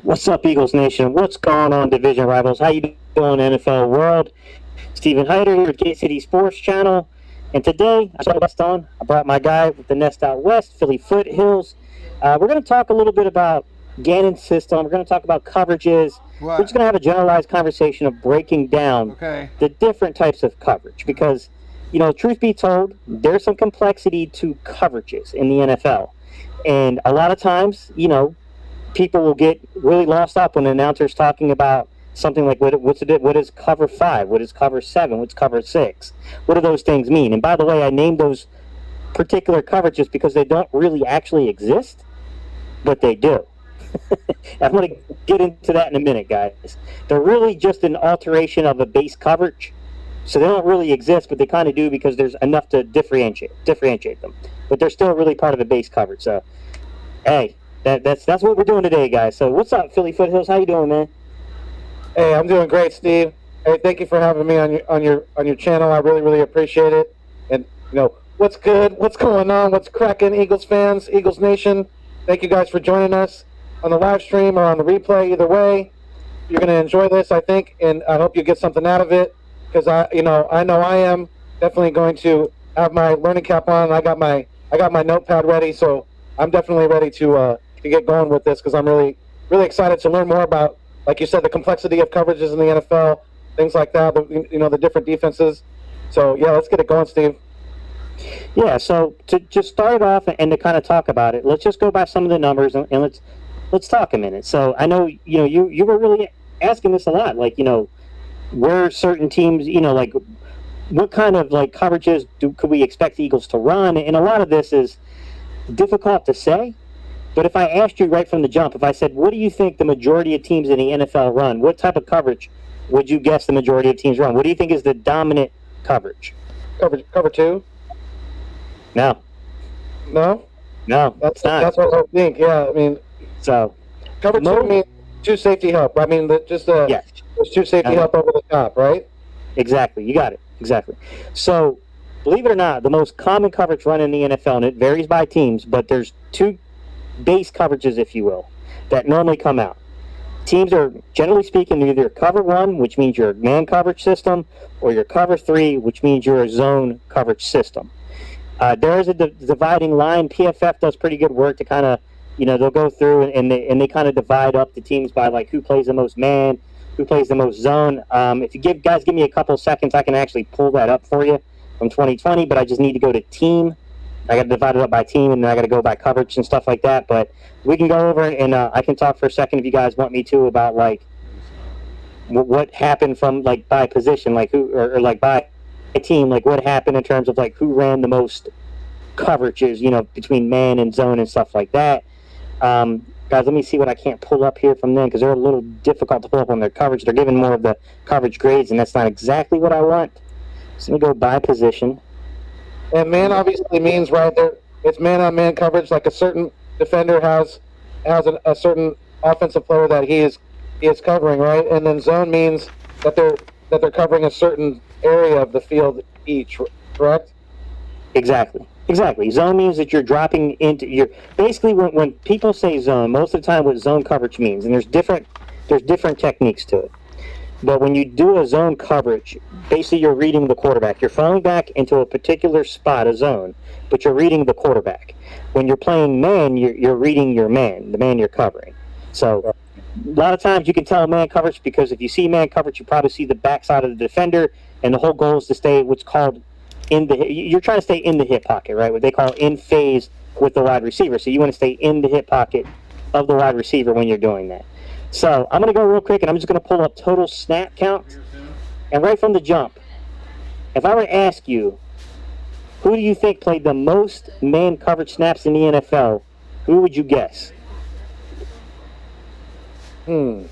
What's up, Eagles Nation? What's going on, division rivals? How you doing, NFL world? Steven Hyder here with Gate City Sports Channel, and today I brought my guy with the Nest Out West, Philly Foothills. We're going to talk a little bit about Gannon's system. We're going to talk about coverages. We're just going to have a generalized conversation of breaking down the different types of coverage because, truth be told, there's some complexity to coverages in the NFL, and a lot of times, people will get really lost up when the announcer's talking about something like what is cover 5, what is cover 7, what's cover 6, what do those things mean? And by the way, I named those particular coverages because they don't really actually exist, but they do. I'm going to get into that in a minute, guys. They're really just an alteration of a base coverage, so they don't really exist, but they kind of do because there's enough to differentiate them, but they're still really part of a base coverage. So hey, that's what we're doing today, guys. So what's up, Philly Foothills? How you doing, man? Hey, I'm doing great, Steve. Hey, thank you for having me on your channel. I really appreciate it. And what's good? What's going on? What's cracking, Eagles fans, Eagles Nation? Thank you guys for joining us on the live stream or on the replay. Either way, you're gonna enjoy this, I think, and I hope you get something out of it. Because I know I am definitely going to have my learning cap on. I got my notepad ready, so I'm definitely ready to get going with this because I'm really excited to learn more about, like you said, the complexity of coverages in the NFL, things like that, the different defenses. So, yeah, let's get it going, Steve. Yeah, so to just start off and to kind of talk about it, let's just go by some of the numbers and let's talk a minute. So I know, you were really asking this a lot, like, where certain teams, like what kind of like coverages could we expect the Eagles to run? And a lot of this is difficult to say. But if I asked you right from the jump, if I said, what do you think the majority of teams in the NFL run? What type of coverage would you guess the majority of teams run? What do you think is the dominant coverage? Cover 2? No. No? No, that's what I think. Yeah, I mean, so cover 2 means 2 safety help. I mean, there's 2 safety help over the top, right? Exactly. You got it. Exactly. So, believe it or not, the most common coverage run in the NFL, and it varies by teams, but there's 2 base coverages, if you will, that normally come out. Teams are, generally speaking, either cover 1, which means your man coverage system, or your cover 3, which means your zone coverage system. There is a dividing line. PFF does pretty good work to kind of, they'll go through and they kind of divide up the teams by like who plays the most man, who plays the most zone. If you give me a couple seconds, I can actually pull that up for you from 2020, but I just need to go to team. I got to divide it up by team, and then I got to go by coverage and stuff like that. But we can go over and I can talk for a second if you guys want me to about like what happened from like by position, like who or like by a team, like what happened in terms of like who ran the most coverages, between man and zone and stuff like that. Guys, let me see what I can't pull up here from them because they're a little difficult to pull up on their coverage. They're giving more of the coverage grades, and that's not exactly what I want. So let me go by position. And man obviously means right there, it's man-on-man coverage. Like a certain defender has a certain offensive player that he is covering, right? And then zone means that they're covering a certain area of the field each, correct? Exactly. Zone means that you're dropping into your basically when people say zone, most of the time what zone coverage means, and there's different techniques to it. But when you do a zone coverage, basically you're reading the quarterback. You're falling back into a particular spot, a zone, but you're reading the quarterback. When you're playing man, you're reading your man, the man you're covering. So a lot of times you can tell man coverage because if you see man coverage, you probably see the backside of the defender, and the whole goal is to stay what's called you're trying to stay in the hip pocket, right? What they call in phase with the wide receiver. So you want to stay in the hip pocket of the wide receiver when you're doing that. So I'm going to go real quick, and I'm just going to pull up total snap count. And right from the jump, if I were to ask you, who do you think played the most man coverage snaps in the NFL, who would you guess? Kind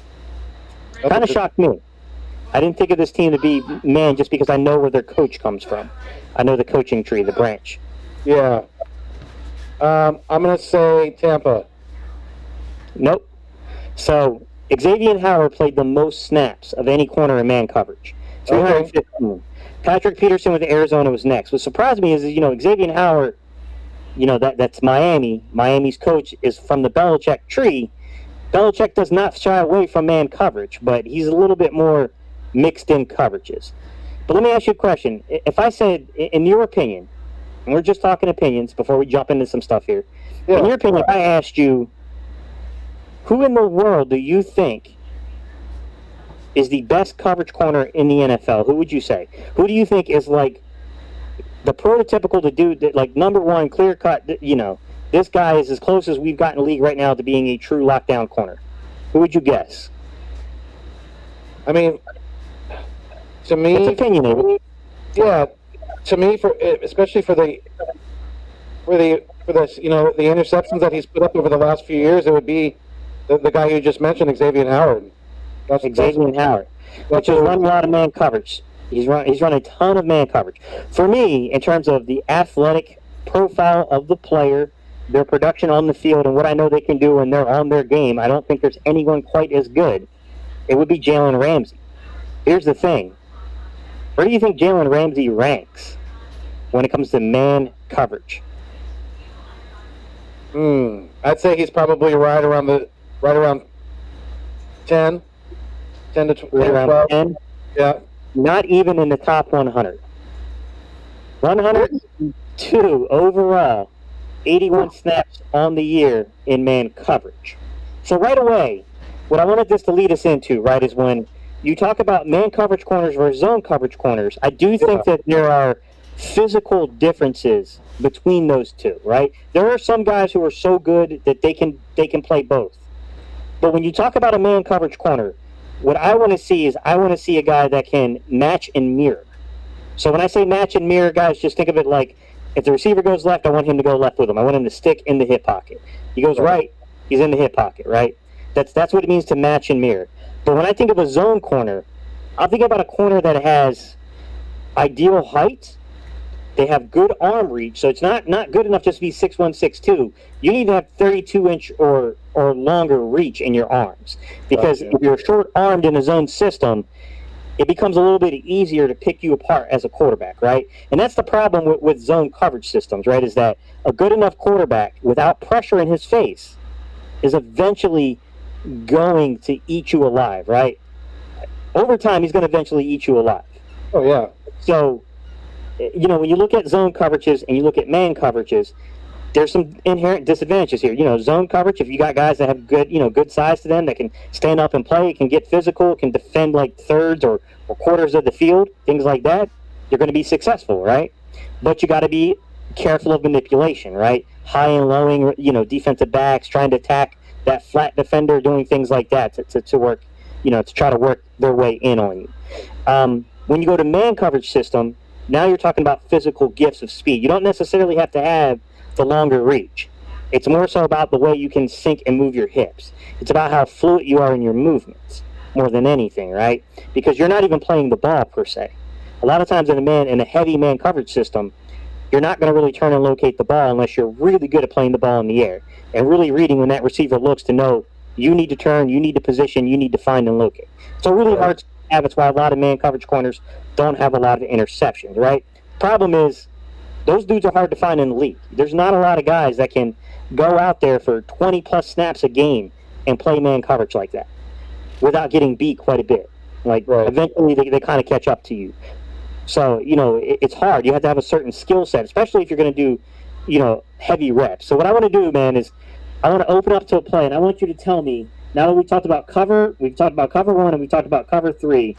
of shocked me. I didn't think of this team to be man just because I know where their coach comes from. I know the coaching tree, the branch. Yeah. I'm going to say Tampa. Nope. So Xavier Howard played the most snaps of any corner in man coverage. 215. Okay. Patrick Peterson with Arizona was next. What surprised me is, Xavier Howard, that's Miami. Miami's coach is from the Belichick tree, Belichick does not shy away from man coverage, but he's a little bit more mixed in coverages. But let me ask you a question. If I said, in your opinion, and we're just talking opinions before we jump into some stuff here. Yeah. In your opinion, if I asked you, who in the world do you think is the best coverage corner in the NFL? Who would you say? Who do you think is like the prototypical to do that, like number one, clear cut, you know, this guy is as close as we've got in the league right now to being a true lockdown corner? Who would you guess? I mean, to It's me, opinionated. yeah, to me, especially for the you know, the interceptions that he's put up over the last few years, it would be the guy you just mentioned, Xavier Howard. Xavier Howard, which is running a lot of man coverage. He's run a ton of man coverage. For me, in terms of the athletic profile of the player, their production on the field, and what I know they can do when they're on their game, I don't think there's anyone quite as good. It would be Jalen Ramsey. Here's the thing. Where do you think Jalen Ramsey ranks when it comes to man coverage? I'd say he's probably right around 10 to 12. 10? Yeah. Not even in the top 100. 102 overall, 81 snaps on the year in man coverage. So right away, what I wanted this to lead us into, right, is when you talk about man coverage corners versus zone coverage corners, I do think that there are physical differences between those two, right? There are some guys who are so good that they can play both. But when you talk about a man coverage corner, what I want to see is I want to see a guy that can match and mirror. So when I say match and mirror, guys, just think of it like if the receiver goes left, I want him to go left with him. I want him to stick in the hip pocket. He goes right, he's in the hip pocket, right? That's what it means to match and mirror. But when I think of a zone corner, I'm thinking about a corner that has ideal height. They have good arm reach, so it's not good enough just to be 6'1", 6'2". You need to have 32-inch or longer reach in your arms. Because if you're short-armed in a zone system, it becomes a little bit easier to pick you apart as a quarterback, right? And that's the problem with zone coverage systems, right, is that a good enough quarterback without pressure in his face is eventually going to eat you alive, right? Over time, he's going to eventually eat you alive. Oh, yeah. So, you know, when you look at zone coverages and you look at man coverages, there's some inherent disadvantages here. You know, zone coverage, if you got guys that have good size to them, that can stand up and play, can get physical, can defend like thirds or quarters of the field, things like that, you're going to be successful, right? But you got to be careful of manipulation, right? High and lowing, you know, defensive backs, trying to attack that flat defender, doing things like that to work, you know, to try to work their way in on you. When you go to man coverage system, now you're talking about physical gifts of speed. You don't necessarily have to have the longer reach. It's more so about the way you can sink and move your hips. It's about how fluid you are in your movements more than anything, right? Because you're not even playing the ball per se. A lot of times in a heavy man coverage system, you're not going to really turn and locate the ball unless you're really good at playing the ball in the air and really reading when that receiver looks to know you need to turn, you need to position, you need to find and locate. So really hard to have. It's why a lot of man coverage corners don't have a lot of interceptions, right? Problem is, those dudes are hard to find in the league. There's not a lot of guys that can go out there for 20-plus snaps a game and play man coverage like that without getting beat quite a bit. Like, eventually they kind of catch up to you. So, you know, it's hard. You have to have a certain skill set, especially if you're going to do, you know, heavy reps. So what I want to do, man, is I want to open up to a play, and I want you to tell me, now that we've talked about we've talked about cover 1 and we've talked about cover 3,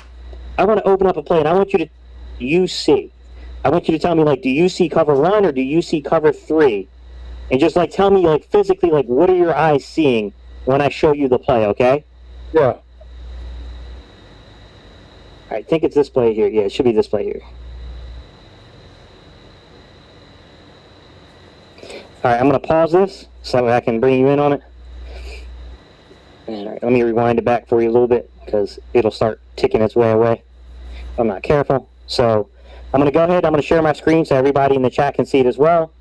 I want to open up a play, and I want you to I want you to tell me, like, do you see cover 1 or do you see cover 3? And just, like, tell me, like, physically, like, what are your eyes seeing when I show you the play, okay? Yeah. All right, I think it's this play here. Yeah, it should be this play here. All right, I'm going to pause this so I can bring you in on it. All right, let me rewind it back for you a little bit because it'll start ticking its way away if I'm not careful. So I'm going to go ahead. I'm going to share my screen so everybody in the chat can see it as well.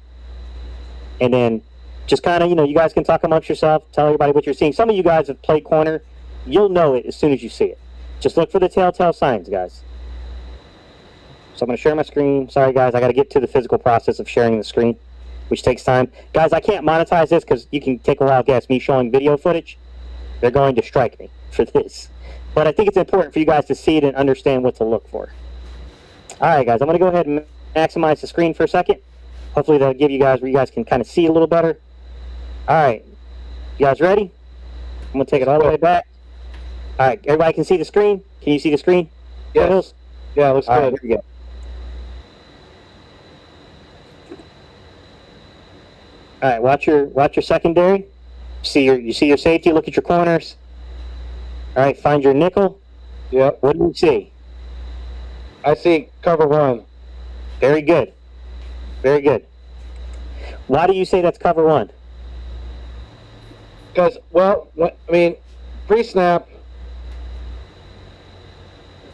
And then just kind of, you know, you guys can talk amongst yourself, tell everybody what you're seeing. Some of you guys have played corner. You'll know it as soon as you see it. Just look for the telltale signs, guys. So I'm going to share my screen. Sorry, guys, I got to get to the physical process of sharing the screen, which takes time. Guys, I can't monetize this because you can take a wild guess. Me showing video footage, they're going to strike me for this. But I think it's important for you guys to see it and understand what to look for. All right, guys, I'm going to go ahead and maximize the screen for a second. Hopefully that'll give you guys where you guys can kind of see a little better. All right, you guys ready? I'm going to take it all the way back. All right, everybody can see the screen? Can you see the screen? Yes. Yeah, looks All good. right, here we go. All right, watch your secondary. You see your safety. Look at your corners. All right, find your nickel. Yep. What do you see? I see cover 1. Very good. Very good. Why do you say that's cover 1? Because, well, I mean, pre-snap,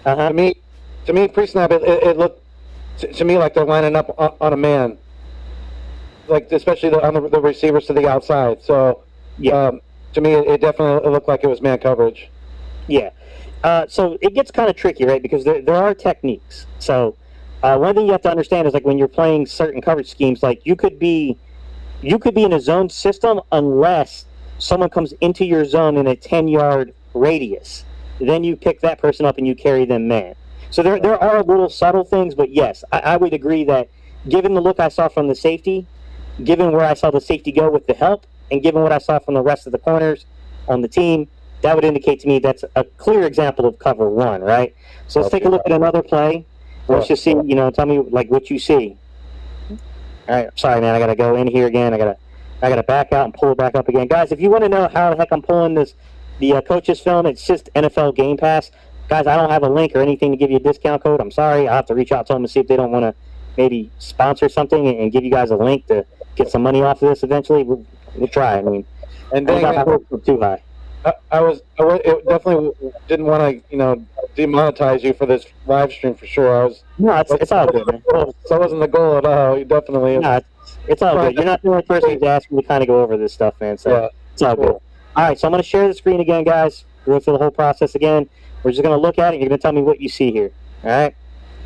to me, pre-snap, it looked to me like they're lining up on a man, like especially on the receivers to the outside. So, Yeah. To me, it definitely looked like it was man coverage. Yeah. So it gets kind of tricky, right? Because there are techniques. So one thing you have to understand is like when you're playing certain coverage schemes, like you could be in a zone system unless someone comes into your zone in a 10-yard radius. Then you pick that person up and you carry them man. So there are little subtle things, but yes, I would agree that given the look I saw from the safety, given where I saw the safety go with the help, and given what I saw from the rest of the corners on the team, that would indicate to me that's a clear example of cover 1, right? So let's take a look at another play. Let's just see, tell me like what you see. All right, sorry, man, I gotta go in here again. I gotta back out and pull it back up again, guys. If you want to know how the heck I'm pulling the coaches film, it's just NFL Game Pass, guys. I don't have a link or anything to give you a discount code. I'm sorry. I'll have to reach out to them and see if they don't want to maybe sponsor something and give you guys a link to get some money off of this eventually. We'll try. I mean, And I got my hopes up too high. It definitely didn't want to, demonetize you for this live stream for sure. No, it's all good, man. So wasn't the goal at all. You definitely. No, it's all good. You're not the only person who's asking to kind of go over this stuff, man. So Yeah. it's all good. All right, so I'm going to share the screen again, guys. Go through the whole process again. We're just going to look at it. You're going to tell me what you see here. All right,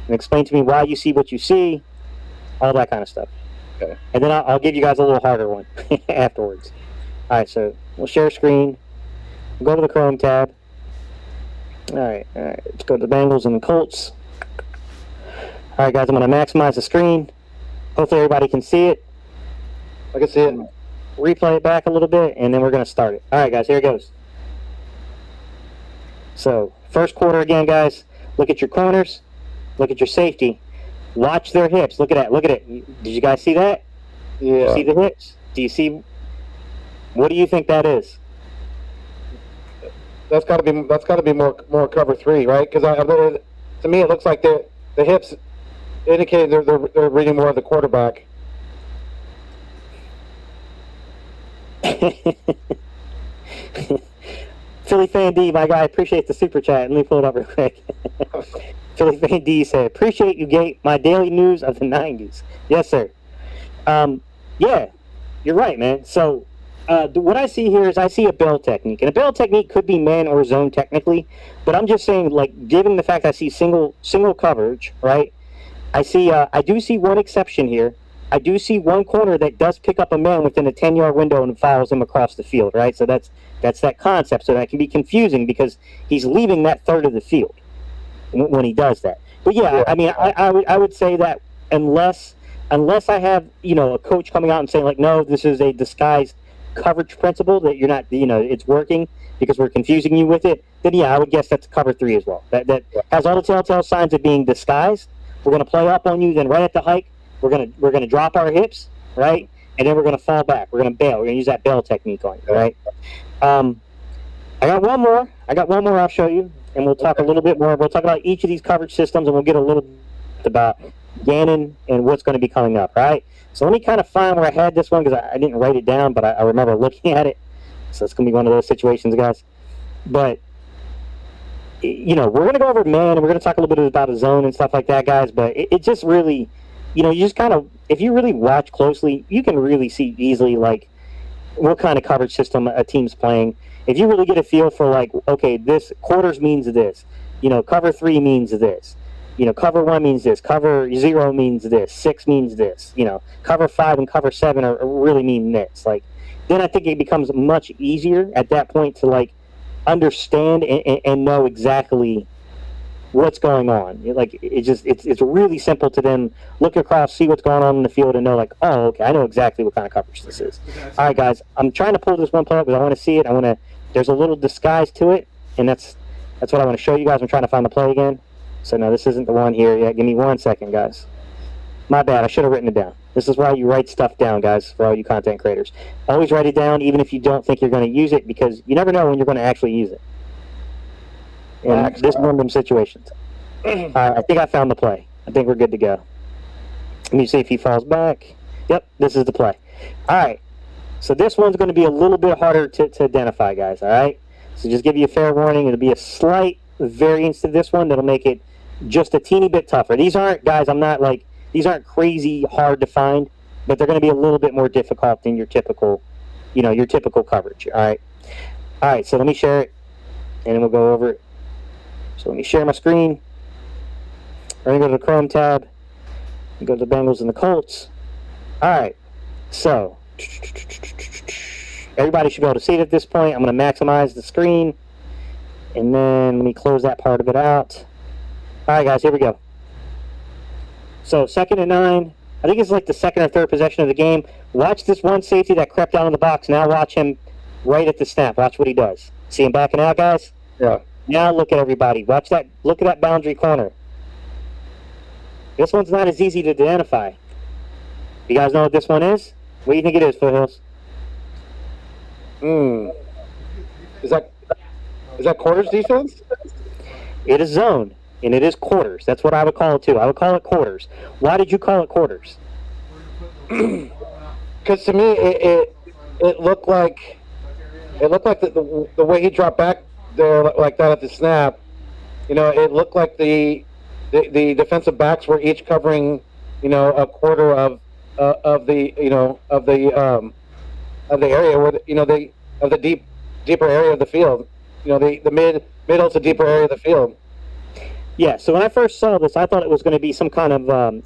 and explain to me why you see what you see, all that kind of stuff. Okay. And then I'll give you guys a little harder one afterwards. All right, so we'll share screen. Go to the Chrome tab. All right. Let's go to the Bengals and the Colts. All right, guys, I'm going to maximize the screen. Hopefully everybody can see it. I can see it. Replay it back a little bit, and then we're going to start it. All right, guys, here it goes. So, first quarter again, guys. Look at your corners. Look at your safety. Watch their hips. Look at that. Look at it. Did you guys see that? Yeah. See the hips? Do you see? What do you think that is? That's got to be more cover 3, right? Because to me it looks like the hips indicate they're reading more of the quarterback. Philly Fan D, my guy, appreciate the super chat. Let me pull it up real quick. Philly Fan D said, appreciate you gave my daily news of the 90s. Yes, sir. Yeah, you're right, man. So what I see here is I see a bell technique. And a bell technique could be man or zone technically. But I'm just saying, like, given the fact I see single coverage, right? I do see one exception here. I do see one corner that does pick up a man within a 10-yard window and follows him across the field, right? So that's that concept. So that can be confusing because he's leaving that third of the field when he does that. But yeah, I mean, I would say that unless I have, a coach coming out and saying like, no, this is a disguised coverage principle that you're not, it's working because we're confusing you with it, then yeah, I would guess that's cover 3 as well. That has all the telltale signs of being disguised. We're going to play up on you, then right at the hike, we're gonna drop our hips, right, and then we're gonna fall back. We're gonna bail. We're gonna use that bail technique on you, right? I got one more. I'll show you, and we'll talk a little bit more. We'll talk about each of these coverage systems, and we'll get a little bit about Gannon and what's going to be coming up, right? So let me kind of find where I had this one because I didn't write it down, but I remember looking at it. So it's going to be one of those situations, guys. But we're going to go over man, and we're going to talk a little bit about a zone and stuff like that, guys. But it just really, you just kind of, if you really watch closely, you can really see easily like what kind of coverage system a team's playing. If you really get a feel for like, okay, this quarters means this, cover 3 means this, cover 1 means this, cover 0 means this, 6 means this, cover 5 and cover 7 are really mean this. Like, then I think it becomes much easier at that point to like understand and know exactly what's going on. It's really simple to then look across, see what's going on in the field, and know like, oh, okay, I know exactly what kind of coverage this is. All right, guys, I'm trying to pull this one play up because I want to see it. There's a little disguise to it, and that's what I want to show you guys. I'm trying to find the play again. So no, this isn't the one here yet. Give me 1 second, guys. My bad. I should have written it down. This is why you write stuff down, guys, for all you content creators. Always write it down, even if you don't think you're going to use it, because you never know when you're going to actually use it. And this is one of them situations. I think I found the play. I think we're good to go. Let me see if he falls back. Yep, this is the play. All right. So this one's going to be a little bit harder to identify, guys, all right? So just give you a fair warning. It'll be a slight variance to this one that'll make it just a teeny bit tougher. These aren't, guys, these aren't crazy hard to find, but they're going to be a little bit more difficult than your typical coverage, all right? All right, so let me share it, and then we'll go over it. So let me share my screen. We're going to go to the Chrome tab. Go to the Bengals and the Colts. All right, so everybody should be able to see it at this point. I'm going to maximize the screen, and then let me close that part of it out. All right, guys, here we go. So 2nd and 9. I think it's like the second or third possession of the game. Watch this one safety that crept down in the box. Now watch him right at the snap. Watch what he does. See him backing out, guys? Yeah. Now look at everybody. Watch that. Look at that boundary corner. This one's not as easy to identify. You guys know what this one is? What do you think it is, Foothills? Is that quarters defense? It is zone, and it is quarters. That's what I would call it too. I would call it quarters. Why did you call it quarters? Because to me, it looked like the way he dropped back there like that at the snap. You know, it looked like the defensive backs were each covering, you know, a quarter of the area where the deeper area of the field. You know, the middle to deeper area of the field. Yeah, so when I first saw this, I thought it was going to be some kind of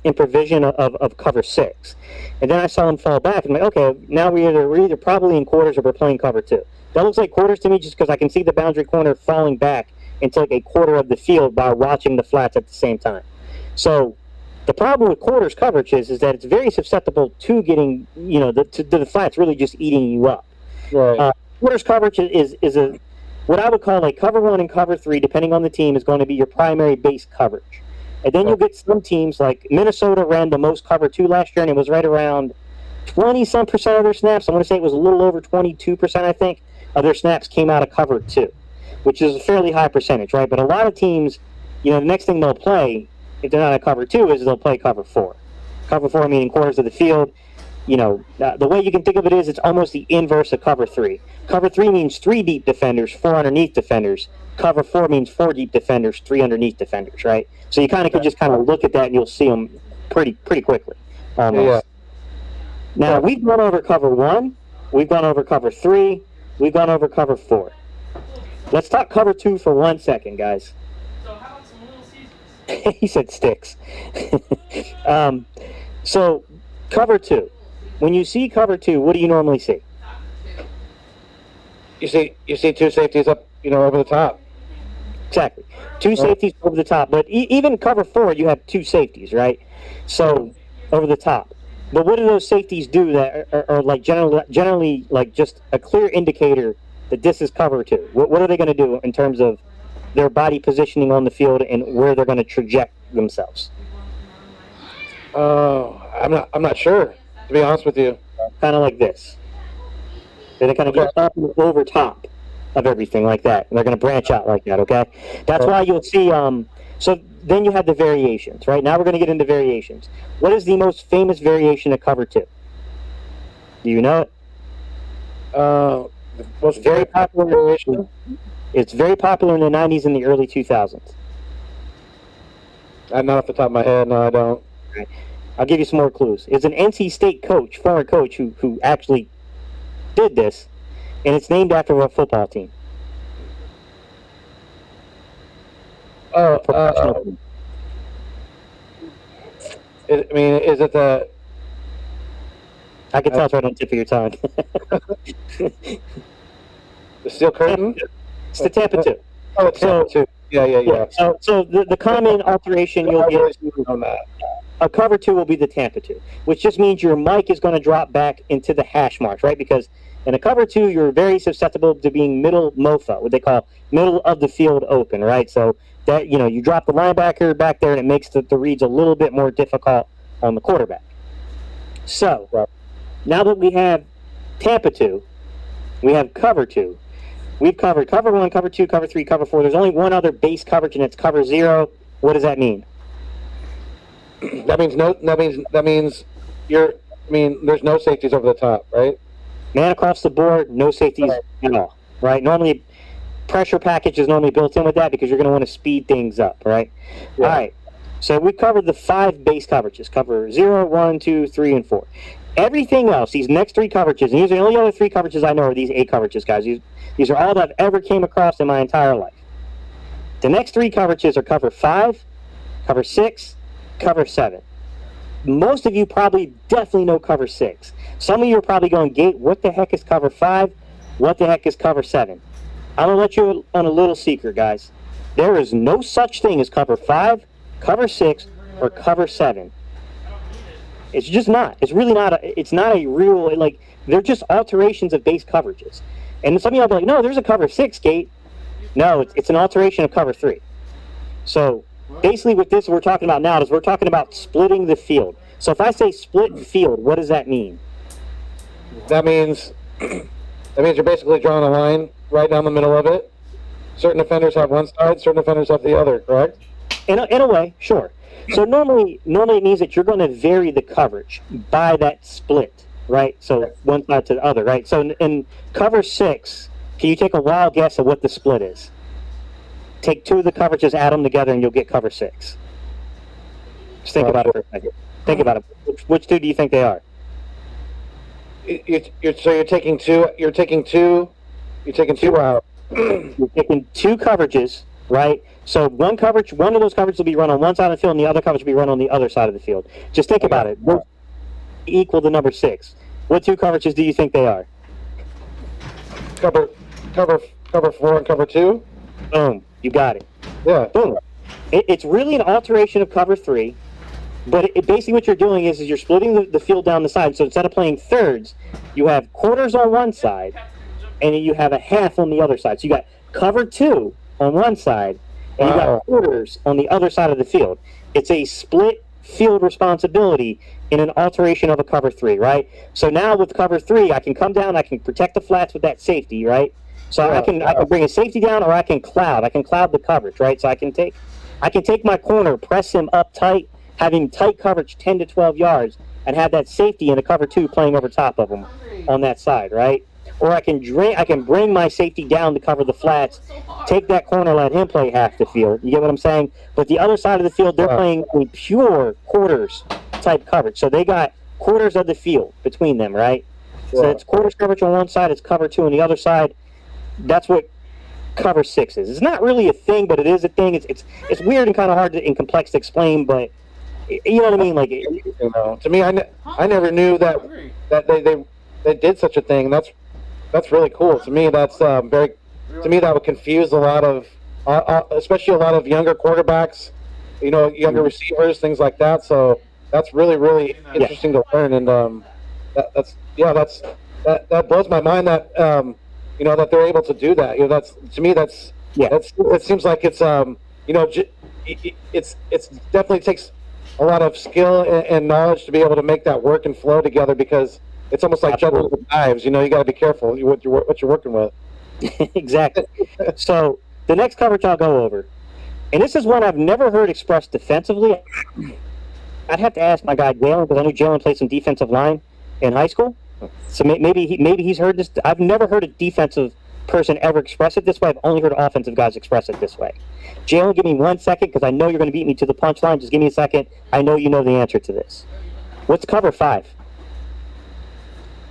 improvision of cover 6. And then I saw him fall back, and I'm like, okay, now we're either probably in quarters or we're playing cover 2. That looks like quarters to me just because I can see the boundary corner falling back into like a quarter of the field by watching the flats at the same time. So the problem with quarters coverage is that it's very susceptible to getting, you know, the flats really just eating you up. Right. Quarters coverage is what I would call like cover 1 and cover 3, depending on the team, is going to be your primary base coverage. And then you'll get some teams like Minnesota ran the most cover 2 last year, and it was right around 20-some% of their snaps. I want to say it was a little over 22%, I think, of their snaps came out of cover 2, which is a fairly high percentage, right? But a lot of teams, you know, the next thing they'll play, if they're not at cover 2, is they'll play cover 4. Cover 4 meaning quarters of the field. You know, the way you can think of it is it's almost the inverse of cover 3. Cover 3 means 3 deep defenders, 4 underneath defenders. Cover 4 means 4 deep defenders, 3 underneath defenders, right? So you kind of could just kind of look at that and you'll see them pretty quickly. Yeah. Now, we've gone over cover 1. We've gone over cover 3. We've gone over cover 4. Let's talk cover 2 for 1 second, guys. So how about some Little Caesars? He said sticks. So cover 2. When you see cover 2, what do you normally see? You see 2 safeties up, you know, over the top. Exactly. 2 safeties over the top. But even cover 4, you have 2 safeties, right? So over the top. But what do those safeties do that are like generally like just a clear indicator that this is cover 2? What are they going to do in terms of their body positioning on the field and where they're going to traject themselves? I'm not sure, to be honest with you. Kind of like this. They're going to get up and over top of everything like that. And they're going to branch out like that, okay? That's why you'll see, so then you have the variations, right? Now we're going to get into variations. What is the most famous variation of cover 2? Do you know it? The most Very popular variation. It's very popular in the 90s and the early 2000s. Not off the top of my head, no, I don't. Right. I'll give you some more clues. It's an NC State coach, former coach, who actually did this, and it's named after a football team. Professional team. Is it the... I can tell it's right on the tip of your tongue. The Steel Curtain? It's the Tampa 2. Oh, it's So- Tampa 2. Yeah. So the common alteration you'll I'm get really smooth on that. a cover 2 will be the Tampa 2, which just means your mic is going to drop back into the hash marks, right? Because in a cover 2, you're very susceptible to being middle MOFA, what they call middle of the field open, right? So that, you drop the linebacker back there and it makes the reads a little bit more difficult on the quarterback. So Right. now that we have Tampa 2, we have cover 2. We've covered cover 1, cover 2, cover 3, cover 4. There's only one other base coverage, and it's cover 0. What does that mean? That means there's no safeties over the top, right? Man across the board, no safeties at all, right? Normally, pressure package is normally built in with that because you're going to want to speed things up, right? Yeah. All right. So we covered the 5 base coverages, cover 0, 1, 2, 3, and 4. Everything else, these next 3 coverages, and these are the only other 3 coverages I know are these 8 coverages, guys. These are all that I've ever came across in my entire life. The next 3 coverages are cover 5, cover 6, cover 7. Most of you probably definitely know cover 6. Some of you are probably going, Gate, what the heck is cover 5? What the heck is cover 7? I'm going to let you on a little secret, guys. There is no such thing as cover 5, cover 6, or cover 7. It's just not. It's really not. It's not a real, they're just alterations of base coverages. And some of y'all be like, no, there's a cover 6, Gate. No, it's an alteration of cover 3. So basically what this we're talking about now is we're talking about splitting the field. So if I say split field, what does that mean? That means you're basically drawing a line right down the middle of it. Certain offenders have one side, certain offenders have the other, correct? In a way, sure. So normally it means that you're going to vary the coverage by that split, right? So one side to the other, right? So in cover 6, can you take a wild guess at what the split is? Take 2 of the coverages, add them together, and you'll get cover 6. Just think about it for a second. Think about it. Which 2 do you think they are? You're taking two out. You're taking 2 coverages, right? So one of those coverages will be run on one side of the field, and the other coverage will be run on the other side of the field. Just think about it. Those equal the number 6. What 2 coverages do you think they are? Cover 4 and cover 2. Boom. You got it. Yeah. Boom. It's really an alteration of cover 3, but basically what you're doing is you're splitting the field down the side. So instead of playing thirds, you have quarters on one side, and then you have a half on the other side. So you got cover 2 on one side, and you got quarters on the other side of the field. It's a split field responsibility in an alteration of a cover 3, right? So now with cover 3, I can come down, I can protect the flats with that safety, right? So I can bring a safety down, or I can cloud the coverage, right? So I can take my corner, press him up tight, have him tight coverage 10 to 12 yards, and have that safety in a cover 2 playing over top of him on that side, right? Or I can bring my safety down to cover the flats, take that corner, let him play half the field. You get what I'm saying? But the other side of the field, they're playing a pure quarters type coverage. So they got quarters of the field between them, right? So it's quarters coverage on one side, it's cover 2 on the other side. That's what cover 6 is. It's not really a thing, but it is a thing. It's weird and kind of hard and complex to explain, but you know what I mean? To me, I never knew that they did such a thing. That's really cool. To me, that's that would confuse a lot of, especially a lot of younger quarterbacks, younger receivers, things like that. So that's really, really interesting to learn. And that blows my mind that that they're able to do that. It seems like it's it's definitely takes a lot of skill and knowledge to be able to make that work and flow together, because it's almost like juggling with knives. You got to be careful what you're working with. Exactly. So the next coverage I'll go over, and this is one I've never heard expressed defensively. I'd have to ask my guy Jalen, because I knew Jalen played some defensive line in high school. So maybe he's heard this. I've never heard a defensive person ever express it this way. I've only heard offensive guys express it this way. Jalen, give me 1 second, because I know you're going to beat me to the punchline. Just give me a second. I know you know the answer to this. What's cover 5?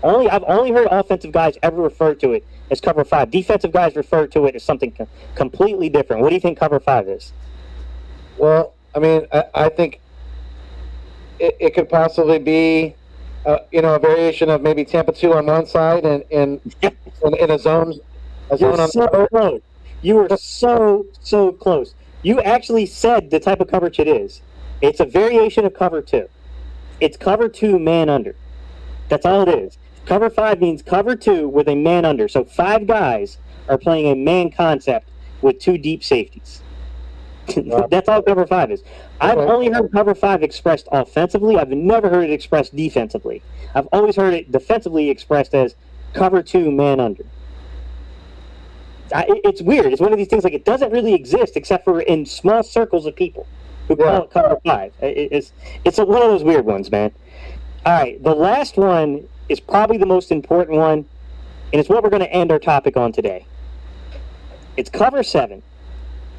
I've only heard offensive guys ever refer to it as cover 5. Defensive guys refer to it as something completely different. What do you think cover 5 is? Well, I mean, I think it could possibly be, a variation of maybe Tampa 2 on one side and in a zone on the other. You were so close. You actually said the type of coverage it is. It's a variation of cover two. It's cover two man under. That's all it is. Cover five means cover two with a man under. So five guys are playing a man concept with two deep safeties. Wow. That's all cover five is. I've Okay. only heard cover five expressed offensively. I've never heard it expressed defensively. I've always heard it defensively expressed as cover two man under. It's weird. It's one of these things like it doesn't really exist except for in small circles of people who call Yeah. it cover five. It's one of those weird ones, man. All right, the last one is probably the most important one, and it's what we're going to end our topic on today. It's cover seven,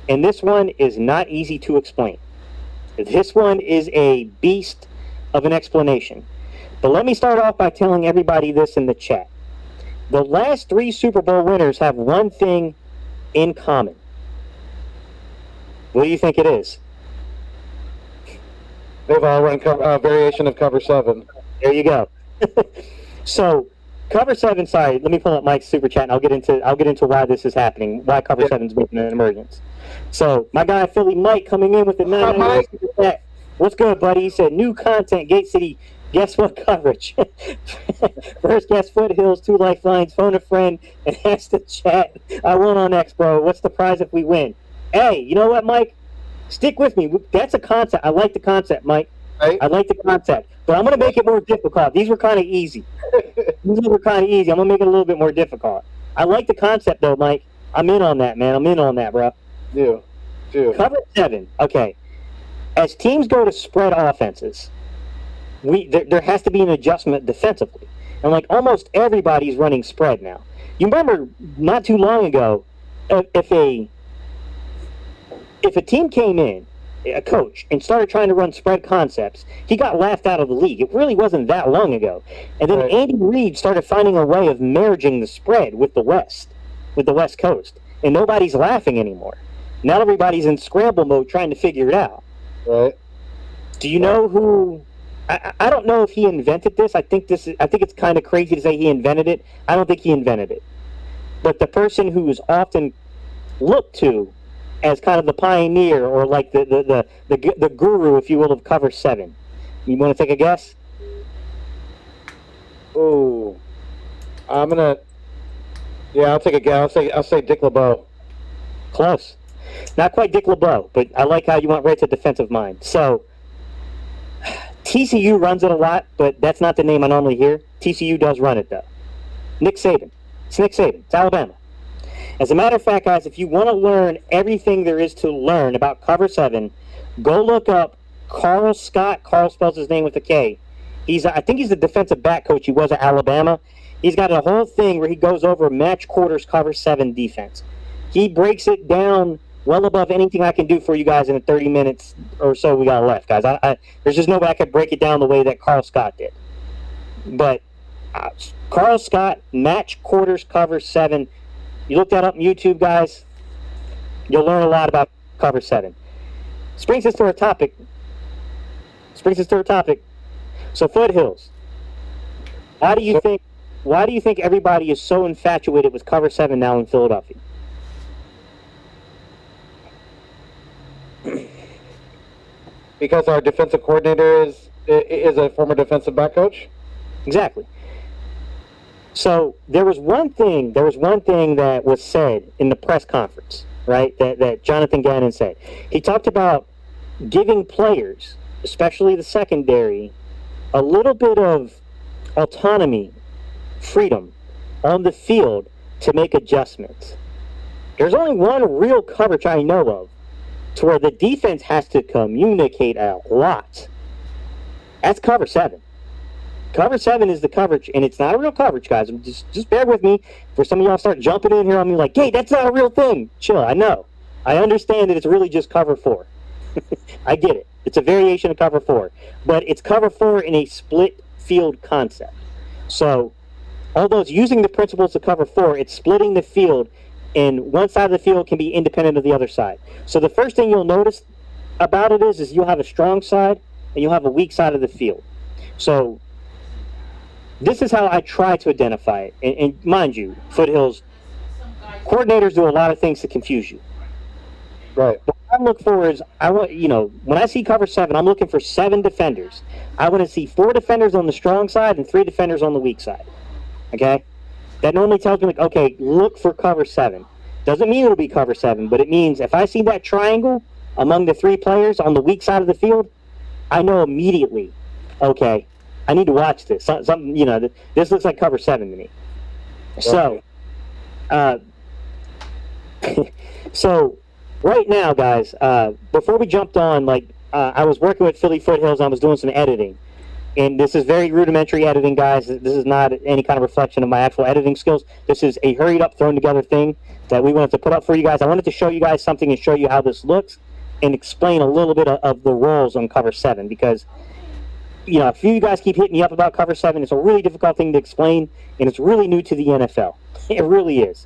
and this one is not easy to explain. This one is a beast of an explanation. But let me start off by telling everybody this in the chat. The last three Super Bowl winners have one thing in common. What do you think it is? They've all run variation of cover seven. There you go. So, cover seven. Sorry, let me pull up Mike's super chat, and I'll get into why this is happening. Why cover seven's making an emergence. So, my guy Philly Mike coming in with the Hi, Mike. super chat. What's good, buddy? He said new content, Gate City. Guess what coverage? First guess Foothills, two lifelines, phone a friend, and ask the chat. I won on X, bro. What's the prize if we win? Hey, you know what, Mike? Stick with me. That's a concept. I like the concept, Mike. Right? I like the concept. But I'm going to make it more difficult. These were kind of easy. I'm going to make it a little bit more difficult. I like the concept, though, Mike. I'm in on that, man. I'm in on that, bro. Do. Cover seven. Okay. As teams go to spread offenses, there has to be an adjustment defensively. And, like, almost everybody's running spread now. You remember not too long ago, if a team came in, a coach, and started trying to run spread concepts, he got laughed out of the league. It really wasn't that long ago. And then Right. Andy Reid started finding a way of merging the spread with the West Coast. And nobody's laughing anymore. Now everybody's in scramble mode trying to figure it out. Right? Do you know who... I don't know if he invented this. I think it's kind of crazy to say he invented it. I don't think he invented it. But the person who is often looked to as kind of the pioneer or like the guru, if you will, of cover seven. You want to take a guess? Ooh. I'll take a guess. I'll say Dick LeBeau. Close. Not quite Dick LeBeau, but I like how you went right to defensive mind. So, TCU runs it a lot, but that's not the name I normally hear. TCU does run it, though. Nick Saban. It's Nick Saban. It's Alabama. As a matter of fact, guys, if you want to learn everything there is to learn about cover seven, go look up Carl Scott. Carl spells his name with a K. I think he's the defensive back coach. He was at Alabama. He's got a whole thing where he goes over match quarters cover seven defense. He breaks it down well above anything I can do for you guys in the 30 minutes or so we got left, guys. There's just no way I could break it down the way that Carl Scott did. But Carl Scott, match quarters cover seven. You look that up on YouTube, guys. You'll learn a lot about cover seven. Brings us to our topic. So Foothills. Why do you think everybody is so infatuated with cover seven now in Philadelphia? Because our defensive coordinator is a former defensive back coach. Exactly. So there was one thing that was said in the press conference, right? That Jonathan Gannon said. He talked about giving players, especially the secondary, a little bit of autonomy, freedom on the field to make adjustments. There's only one real coverage I know of to where the defense has to communicate a lot. That's cover seven. Cover seven is the coverage, and it's not a real coverage, guys. Just bear with me. For some of y'all start jumping in here on me like, hey, that's not a real thing. Chill, I know. I understand that it's really just cover four. I get it. It's a variation of cover four. But it's cover four in a split field concept. So, although it's using the principles of cover four, it's splitting the field, and one side of the field can be independent of the other side. So the first thing you'll notice about it is you'll have a strong side, and you'll have a weak side of the field. So, this is how I try to identify it. And mind you, Foothills, Some guy Coordinators do a lot of things to confuse you. Right. What I look for is when I see cover 7, I'm looking for 7 defenders. I want to see 4 defenders on the strong side and 3 defenders on the weak side. Okay? That normally tells me, like, okay, look for cover 7. Doesn't mean it'll be cover 7, but it means if I see that triangle among the 3 players on the weak side of the field, I know immediately, okay, I need to watch this. Something, this looks like cover 7 to me. So, so right now, guys, before we jumped on, I was working with Philly Foothills. I was doing some editing, and this is very rudimentary editing, guys. This is not any kind of reflection of my actual editing skills. This is a hurried up, thrown together thing that we wanted to put up for you guys. I wanted to show you guys something and show you how this looks and explain a little bit of the roles on cover 7, because a few of you guys keep hitting me up about cover 7. It's a really difficult thing to explain, and it's really new to the NFL. It really is.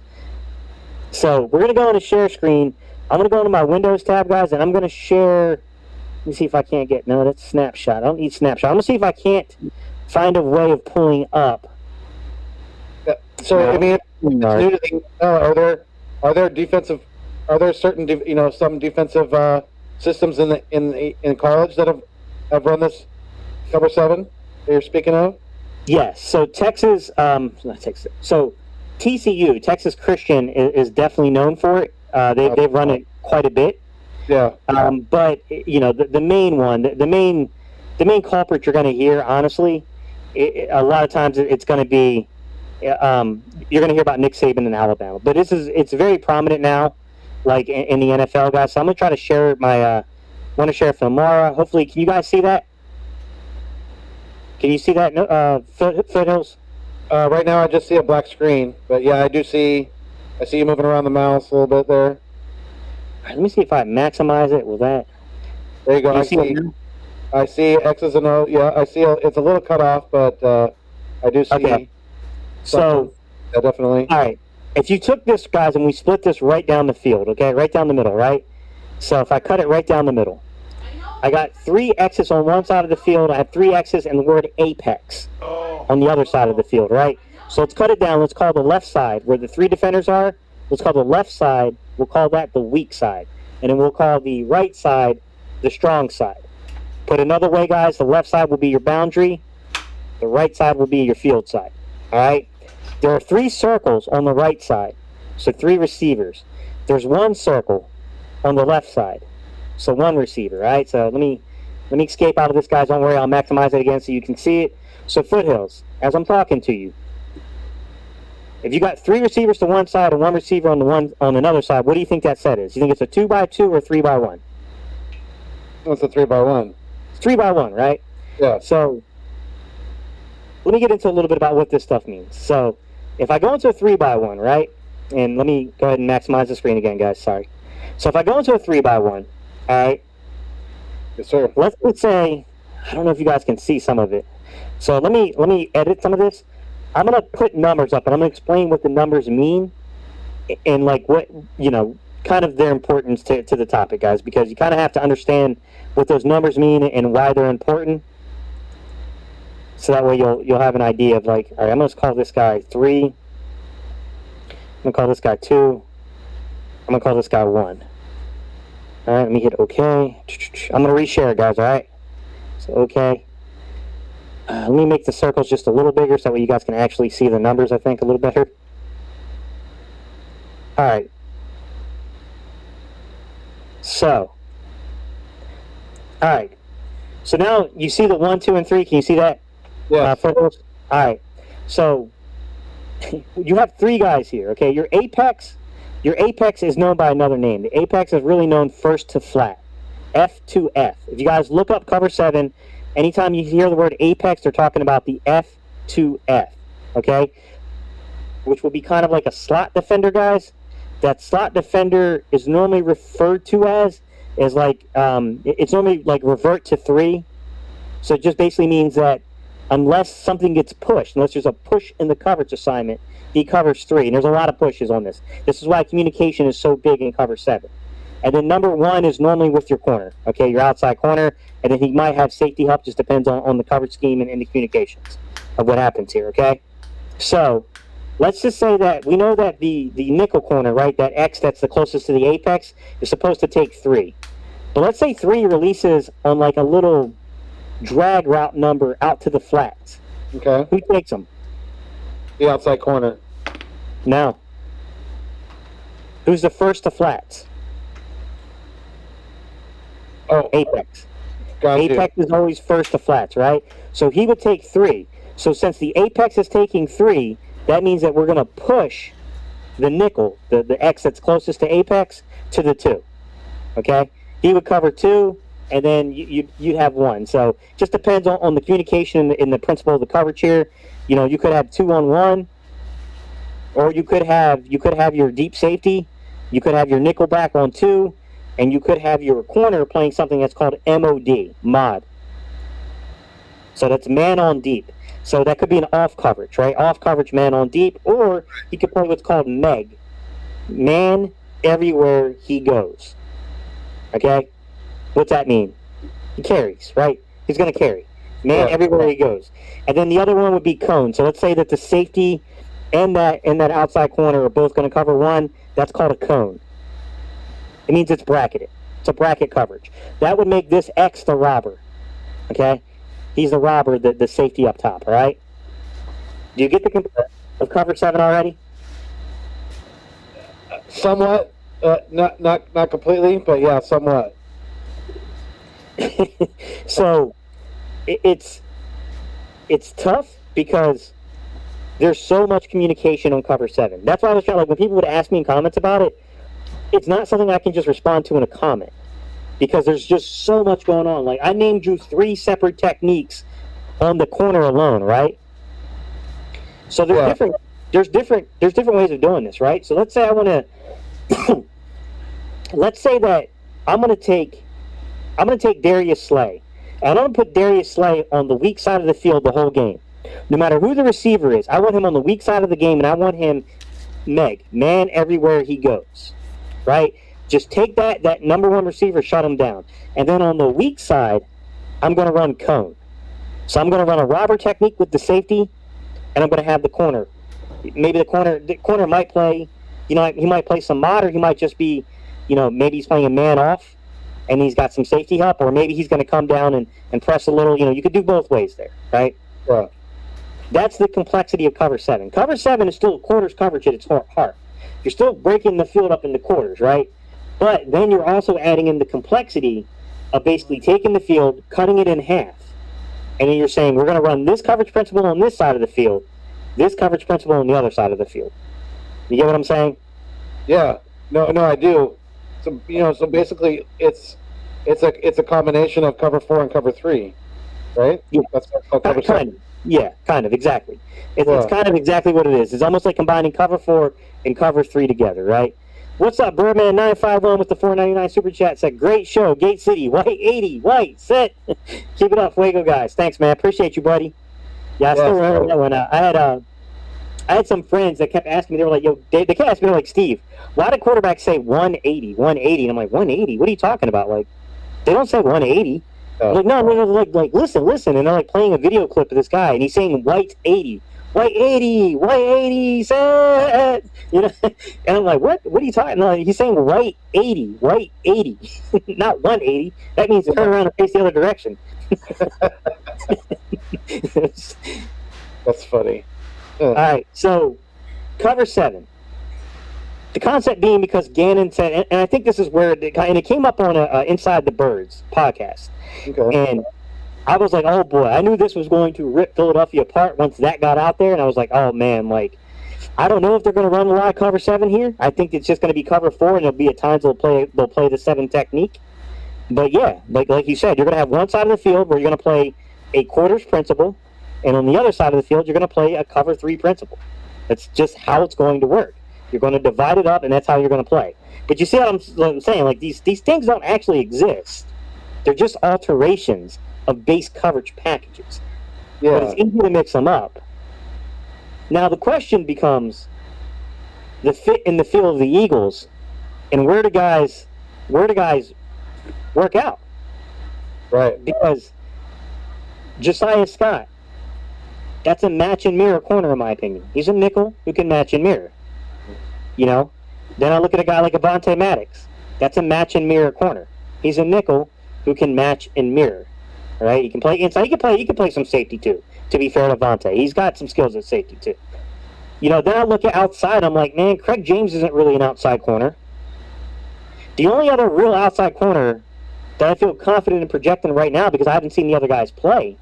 So we're going to go on a share screen. I'm going to go into my Windows tab, guys, and I'm going to share. Let me see if I can't get. No, that's snapshot. I don't need snapshot. I'm going to see if I can't find a way of pulling up. So I mean, it's new to the NFL. Are there defensive? Are there certain some defensive systems in college that have run this cover 7 that you're speaking of? Yes. So Texas, not Texas. So TCU, Texas Christian, is definitely known for it. They've run it quite a bit. Yeah. But the main one, the main culprit you're going to hear, honestly, a lot of times it's going to be, you're going to hear about Nick Saban in Alabama. But it's very prominent now, like in the NFL, guys. So I'm going to try to share want to share Filmora. Hopefully, can you guys see that? Can you see that, Foothills? Right now, I just see a black screen, but yeah, I see you moving around the mouse a little bit there. All right, let me see if I maximize it. Will that? There you go. You I see X's and O. Yeah, I see. It's a little cut off, but I do see. Okay. So, yeah, definitely. All right. If you took this, guys, and we split this right down the field, okay, right down the middle, right? So if I cut it right down the middle, I got 3 X's on one side of the field. I have 3 X's and the word apex on the other side of the field, right? So let's cut it down. Let's call the left side, where the 3 defenders are, let's call the left side, we'll call that the weak side. And then we'll call the right side the strong side. Put another way, guys, the left side will be your boundary. The right side will be your field side, all right? There are 3 circles on the right side, so 3 receivers. There's 1 circle on the left side, so 1 receiver, right? So let me escape out of this, guys. Don't worry, I'll maximize it again so you can see it. So Foothills, as I'm talking to you, if you got 3 receivers to one side and 1 receiver on another side, what do you think that set is? You think it's a 2x2 or 3x1? It's a 3x1. It's 3x1, right? Yeah. So let me get into a little bit about what this stuff means. So if I go into a 3x1, right? And let me go ahead and maximize the screen again, guys. Sorry. So if I go into a 3x1, all right? Yes, sir. Let's say, I don't know if you guys can see some of it. So let me edit some of this. I'm going to put numbers up, and I'm going to explain what the numbers mean and, like, what, kind of their importance to the topic, guys, because you kind of have to understand what those numbers mean and why they're important. So that way you'll have an idea of, like, all right, I'm going to call this guy 3. I'm going to call this guy 2. I'm going to call this guy 1. All right, let me hit OK. I'm going to reshare it, guys, all right? So, OK. Let me make the circles just a little bigger so that way you guys can actually see the numbers, I think, a little better. All right. So, all right. So now you see the 1, 2, and 3. Can you see that? Yeah. All right. So you have 3 guys here. Okay. Your apex is known by another name. The apex is really known first to flat. F to F. If you guys look up cover 7, anytime you hear the word apex, they're talking about the F to F. Okay. Which will be kind of like a slot defender, guys. That slot defender is normally referred to as like it's normally like revert to 3. So it just basically means that unless something gets pushed, unless there's a push in the coverage assignment, he covers 3. And there's a lot of pushes on this. This is why communication is so big in cover 7. And then number 1 is normally with your corner, okay, your outside corner. And then he might have safety help, just depends on the coverage scheme and the communications of what happens here, okay? So let's just say that we know that the nickel corner, right, that X that's the closest to the apex, is supposed to take 3. But let's say 3 releases on like a little drag route number out to the flats. Okay. Who takes them? The outside corner. No. Who's the first to flats? Oh, Apex. got you. Apex is always first to flats, right? So he would take 3. So since the apex is taking 3, that means that we're going to push the nickel, the X that's closest to apex, to the 2. Okay? He would cover 2, and then you'd have 1. So it just depends on the communication in the principle of the coverage here. You know, you could have 2 on 1, or you could have your deep safety, you could have your nickel back on 2, and you could have your corner playing something that's called mod. So that's man on deep. So that could be an off coverage, right? Off coverage, man on deep, or he could play what's called meg, man everywhere he goes. Okay, what's that mean? He carries, right? He's going to carry, man everywhere he goes. And then the other one would be cone. So let's say that the safety and that outside corner are both going to cover 1. That's called a cone. It means it's bracketed. It's a bracket coverage. That would make this X the robber. Okay? He's the robber, the safety up top, all right? Do you get the concept of cover 7 already? Somewhat. Not completely, but yeah, somewhat. So it's tough because there's so much communication on cover 7. That's why I was trying, like, when people would ask me in comments about it, it's not something I can just respond to in a comment because there's just so much going on. Like, I named you 3 separate techniques on the corner alone, right? So there's different ways of doing this, right? So let's say I want to let's say that I'm going to take Darius Slay. And I'm going to put Darius Slay on the weak side of the field the whole game. No matter who the receiver is, I want him on the weak side of the game, and I want him man everywhere he goes. Right? Just take that number 1 receiver, shut him down. And then on the weak side, I'm going to run cone. So I'm going to run a robber technique with the safety, and I'm going to have the corner. Maybe the corner might play, he might play some mod, or he might just be, maybe he's playing a man off, and he's got some safety help, or maybe he's going to come down and press a little, you could do both ways there, right? Yeah. That's the complexity of cover 7. Cover 7 is still quarters coverage at its heart. You're still breaking the field up into quarters, right? But then you're also adding in the complexity of basically taking the field, cutting it in half, and then you're saying we're going to run this coverage principle on this side of the field, this coverage principle on the other side of the field. You get what I'm saying? Yeah. No, I do. So so basically, it's a combination of cover 4 and cover 3, right? Yeah. That's called cover 7. Yeah, kind of, exactly. It's kind of exactly what it is. It's almost like combining cover 4 and cover 3 together, right? What's up, Birdman951 with the $4.99 super chat? Said, great show, Gate City, white 80, white, set. Keep it up, Fuego guys. Thanks, man. Appreciate you, buddy. Yeah, I still remember that one. I had some friends that kept asking me, they were like, yo, they kept asking me, like, Steve, why do quarterbacks say 180? And I'm like, 180? What are you talking about? Like, they don't say 180. Like, no, like, listen. And they're like playing a video clip of this guy, and he's saying white 80. White 80, set. And I'm like, what are you talking about? He's saying white 80, not 180. That means turn around and face the other direction. That's funny. All right, so cover 7. The concept being because Gannon said, and I think this is where it came up on a Inside the Birds podcast. Okay. And I was like, oh boy, I knew this was going to rip Philadelphia apart once that got out there, and I was like, oh man, like, I don't know if they're going to run a lot of cover 7 here. I think it's just going to be cover 4, and there'll be at times they'll play the 7 technique. But yeah, like you said, you're going to have one side of the field where you're going to play a quarters principle, and on the other side of the field, you're going to play a cover 3 principle. That's just how it's going to work. You're going to divide it up, and that's how you're going to play. But you see what I'm saying? Like, these things don't actually exist. They're just alterations of base coverage packages. Yeah. But it's easy to mix them up. Now the question becomes the fit in the field of the Eagles, and where do guys work out? Right. Because Josiah Scott, That's a match and mirror corner, in my opinion. He's a nickel who can match and mirror. You know? Then I look at a guy like Avonte Maddox. That's a match and mirror corner. He's a nickel who can match and mirror. All right? He can play inside. He can play some safety, too, to be fair to Avonte. He's got some skills at safety, too. You know, then I look at outside. I'm like, man, Craig James isn't really an outside corner. The only other real outside corner that I feel confident in projecting right now, because I haven't seen the other guys play,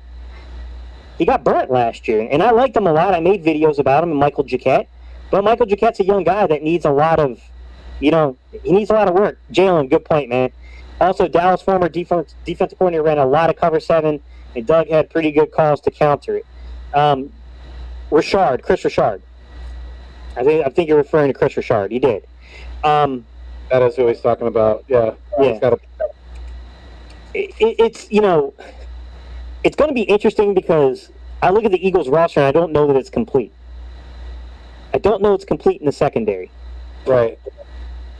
he got burnt last year, and I liked him a lot. I made videos about him, and Michael Jacquet. But Michael Jacquet's a young guy that needs a lot of, he needs a lot of work. Jalen, good point, man. Also, Dallas former defensive coordinator ran a lot of cover 7, and Doug had pretty good calls to counter it. Chris Richard. I think you're referring to Chris Richard. He did. That is who he's talking about. Yeah. Yeah. It's it's going to be interesting because I look at the Eagles roster and I don't know that it's complete. I don't know it's complete in the secondary. Right.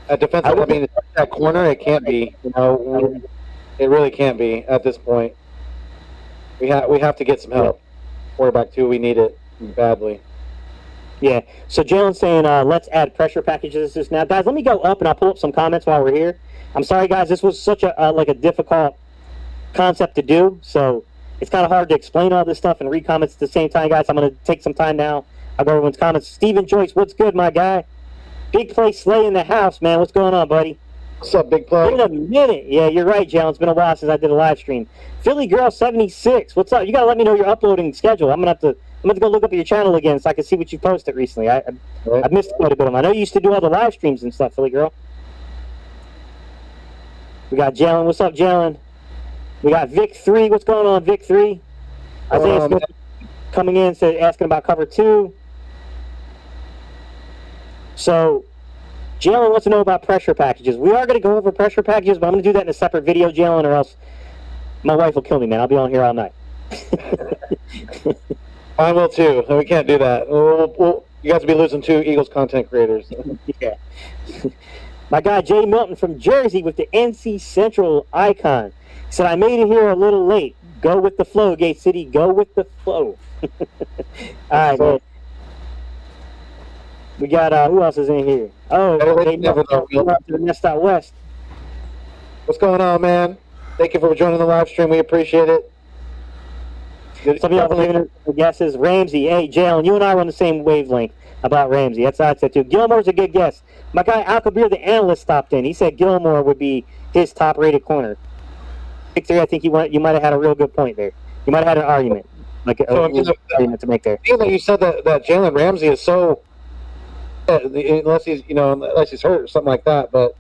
At defensive, that corner, it can't be. It really can't be at this point. We have to get some help. Quarterback too, we need it badly. Yeah. So Jalen's saying, let's add pressure packages just now, guys. Let me go up and I'll pull up some comments while we're here. I'm sorry, guys. This was such a difficult concept to do, so it's kind of hard to explain all this stuff and read comments at the same time, guys. I'm going to take some time now. I'll go over everyone's comments. Stephen Joyce, what's good, my guy? Big Play Slay in the house, man. What's going on, buddy? What's up, Big Play? In a minute. Yeah, you're right, Jalen. It's been a while since I did a live stream. Philly Girl 76. What's up? You gotta let me know your uploading schedule. I'm gonna have to go look up your channel again so I can see what you posted recently. I've missed quite a bit of them. I know you used to do all the live streams and stuff, Philly Girl. We got Jalen. What's up, Jalen? We got Vic 3. What's going on, Vic 3? Isaiah Smith coming in, asking about cover 2. So, Jalen wants to know about pressure packages. We are going to go over pressure packages, but I'm going to do that in a separate video, Jalen, or else my wife will kill me, man. I'll be on here all night. I will too. We can't do that. You guys will be losing 2 Eagles content creators. Yeah. My guy Jay Milton from Jersey with the NC Central icon said, I made it here a little late. Go with the flow, Gate City. Go with the flow. All right, man. We got, who else is in here? Oh, they never know. To the Nest Out West. What's going on, man? Thank you for joining the live stream. We appreciate it. Some of y'all giving guesses. Ramsey, hey, Jalen, you and I were on the same wavelength about Ramsey. That's what I said, too. Gilmore's a good guess. My guy, Alkabir, the analyst, stopped in. He said Gilmore would be his top-rated corner. Victor, I think you might have had a real good point there. You might have had an argument. Argument to make there. You said that Jalen Ramsey is so... unless he's hurt or something like that, but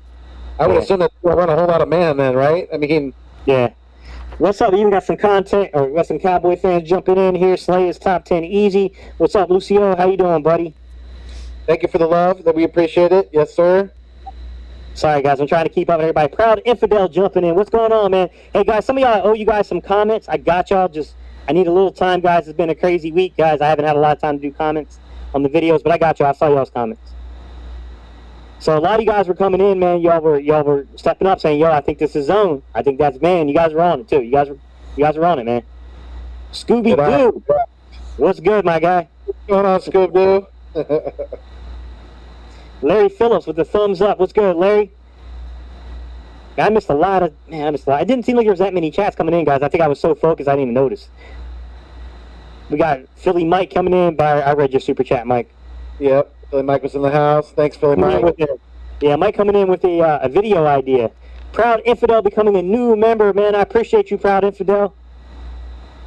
I would assume that we'll run a whole lot of man then, right? I mean, yeah. What's up? We even got some content, or we got some Cowboy fans jumping in here. Slay is top 10 easy. What's up, Lucio? How you doing, buddy? Thank you for the love. That we appreciate it. Yes, sir. Sorry, guys. I'm trying to keep up with everybody. Proud Infidel jumping in. What's going on, man? Hey, guys, some of y'all, I owe you guys some comments. I got y'all. I need a little time, guys. It's been a crazy week, guys. I haven't had a lot of time to do comments on the videos, but I got you. I saw y'all's comments. So a lot of you guys were coming in, man. Y'all were stepping up, saying, "Yo, I think this is zone. I think that's man." You guys were on it too. You guys were on it, man. Scooby Doo, what's good, my guy? What's going on, Scooby Doo? Larry Phillips with the thumbs up. What's good, Larry? I missed a lot. It didn't seem like there was that many chats coming in, guys. I think I was so focused I didn't even notice. We got Philly Mike coming in. I read your super chat, Mike. Yep, Philly Mike was in the house. Thanks, Philly Mike. Mike coming in with a video idea. Proud Infidel becoming a new member, man. I appreciate you, Proud Infidel.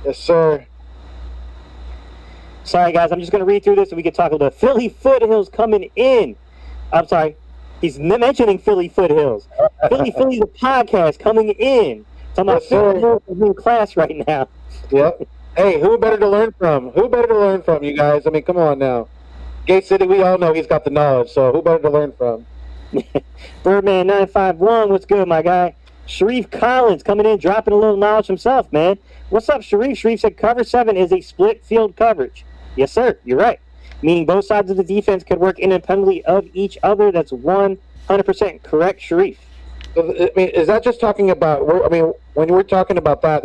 Yes, sir. Sorry, guys. I'm just going to read through this so we can talk a little bit. Philly Foothills coming in. I'm sorry. He's mentioning Philly Foothills. Philly the podcast coming in. Talking about Philly Hills in class right now. Yep. Hey, who better to learn from? You guys? I mean, come on now. Gate City, we all know he's got the knowledge, so who better to learn from? Birdman 951, what's good, my guy? Sharif Collins coming in, dropping a little knowledge himself, man. What's up, Sharif? Sharif said cover 7 is a split field coverage. Yes, sir. You're right. Meaning both sides of the defense could work independently of each other. That's 100% correct, Sharif. I mean, is that just talking about? When we're talking about that,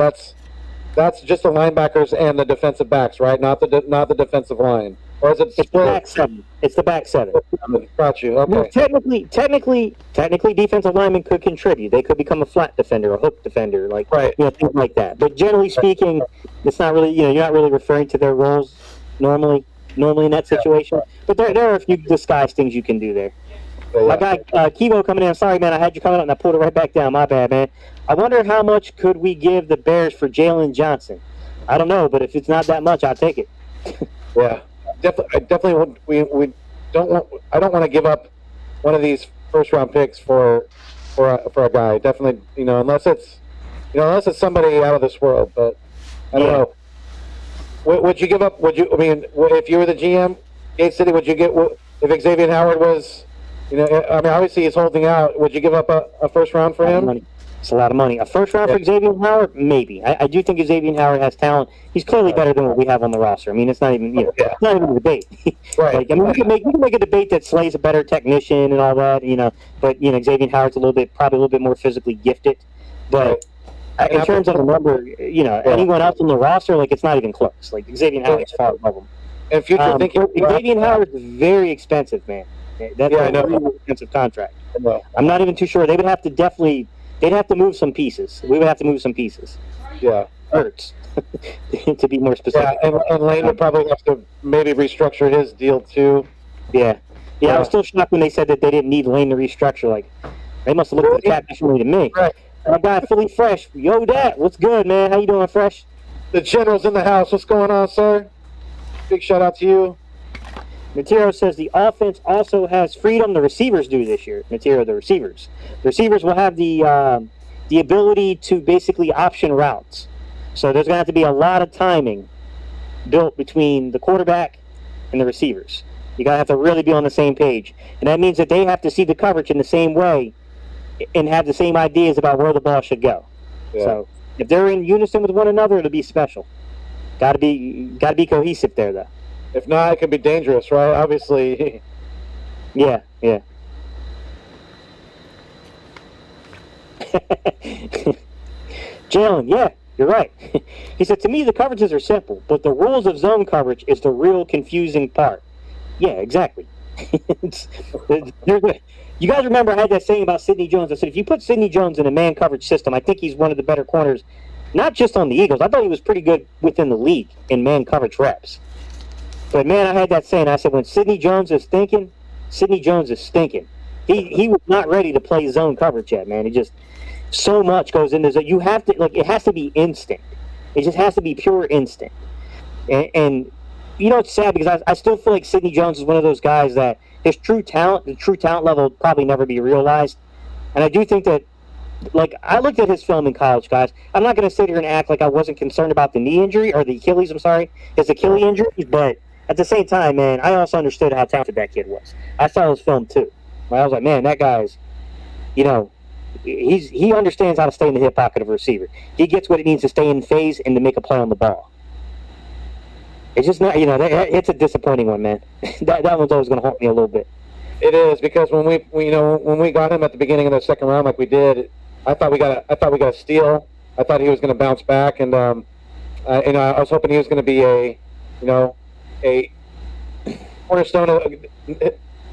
That's just the linebackers and the defensive backs, right? Not the defensive line, or is it It's the split? back seven. It's the back seven. Got you. Well, Okay. technically, defensive linemen could contribute. They could become a flat defender, a hook defender, like Right. things like that. But generally speaking, it's not really, you're not really referring to their roles normally in that situation. But there are a few disguised things you can do there. Yeah, My guy Kivo coming in. I'm sorry, man. I had you coming up and I pulled it right back down. My bad, man. I wonder how much could we give the Bears for Jalen Johnson? I don't know, but if it's not that much, I'll take it. Yeah. I definitely would. We don't want. I don't want to give up one of these first round picks for a guy. Definitely, unless it's somebody out of this world. But I don't Yeah. know. Would you give up? Would you? I mean, if you were the GM, Gate City, would you get? If Xavier Howard was, I mean, obviously he's holding out. Would you give up a first round for him? Money. It's a lot of money. A first round for Xavier Howard, maybe. I do think Xavier Howard has talent. He's clearly better than what we have on the roster. I mean, it's not even it's not even a debate. Right. Like, I mean, we can make a debate that Slay's a better technician and all that, but Xavier Howard's probably a little bit more physically gifted. But in terms of the number, anyone else on the roster, like, it's not even close. Like, Xavier Howard's far above him. And future thinking. Xavier Howard's very expensive, man. That's I know. a really expensive contract. No. I'm not even too sure. They would have to they'd have to move some pieces. We would have to move some pieces. Yeah. Hurts, to be more specific. Yeah, and Lane would probably have to maybe restructure his deal too. Yeah. I was still shocked when they said that they didn't need Lane to restructure. Like, they must have looked at the cap differently to me. Right. My guy, Philly Fresh. Yo, Dad, what's good, man? How you doing, Fresh? The general's in the house. What's going on, sir? Big shout out to you. Matero says the offense also has freedom. The receivers do this year. Matero, the receivers. The receivers will have the ability to basically option routes. So there's going to have to be a lot of timing built between the quarterback and the receivers. You got to have to really be on the same page. And that means that they have to see the coverage in the same way and have the same ideas about where the ball should go. Yeah. So if they're in unison with one another, it'll be special. Got to be cohesive there, though. If not, it can be dangerous, right? Obviously. Yeah. Jalen, yeah, you're right. He said, to me, the coverages are simple, but the rules of zone coverage is the real confusing part. Yeah, exactly. You guys remember I had that saying about Sidney Jones. I said, if you put Sidney Jones in a man coverage system, I think he's one of the better corners, not just on the Eagles. I thought he was pretty good within the league in man coverage reps. But, man, I had that saying. I said, when Sidney Jones is thinking, Sidney Jones is stinking. He was not ready to play zone coverage yet, man. He just so much goes into it. You have to, like, it has to be instinct. It just has to be pure instinct. And it's sad because I still feel like Sidney Jones is one of those guys that the true talent level will probably never be realized. And I do think that, like, I looked at his film in college, guys. I'm not going to sit here and act like I wasn't concerned about the knee injury, or the Achilles, I'm sorry, his Achilles injury, but at the same time, man, I also understood how talented that kid was. I saw his film too. I was like, man, that guy's, he understands how to stay in the hip pocket of a receiver. He gets what it needs to stay in phase and to make a play on the ball. It's just not, it's a disappointing one, man. that one's always going to haunt me a little bit. It is, because when we got him at the beginning of the second round, like we did, I thought we got a steal. I thought he was going to bounce back, and I was hoping he was going to be a cornerstone,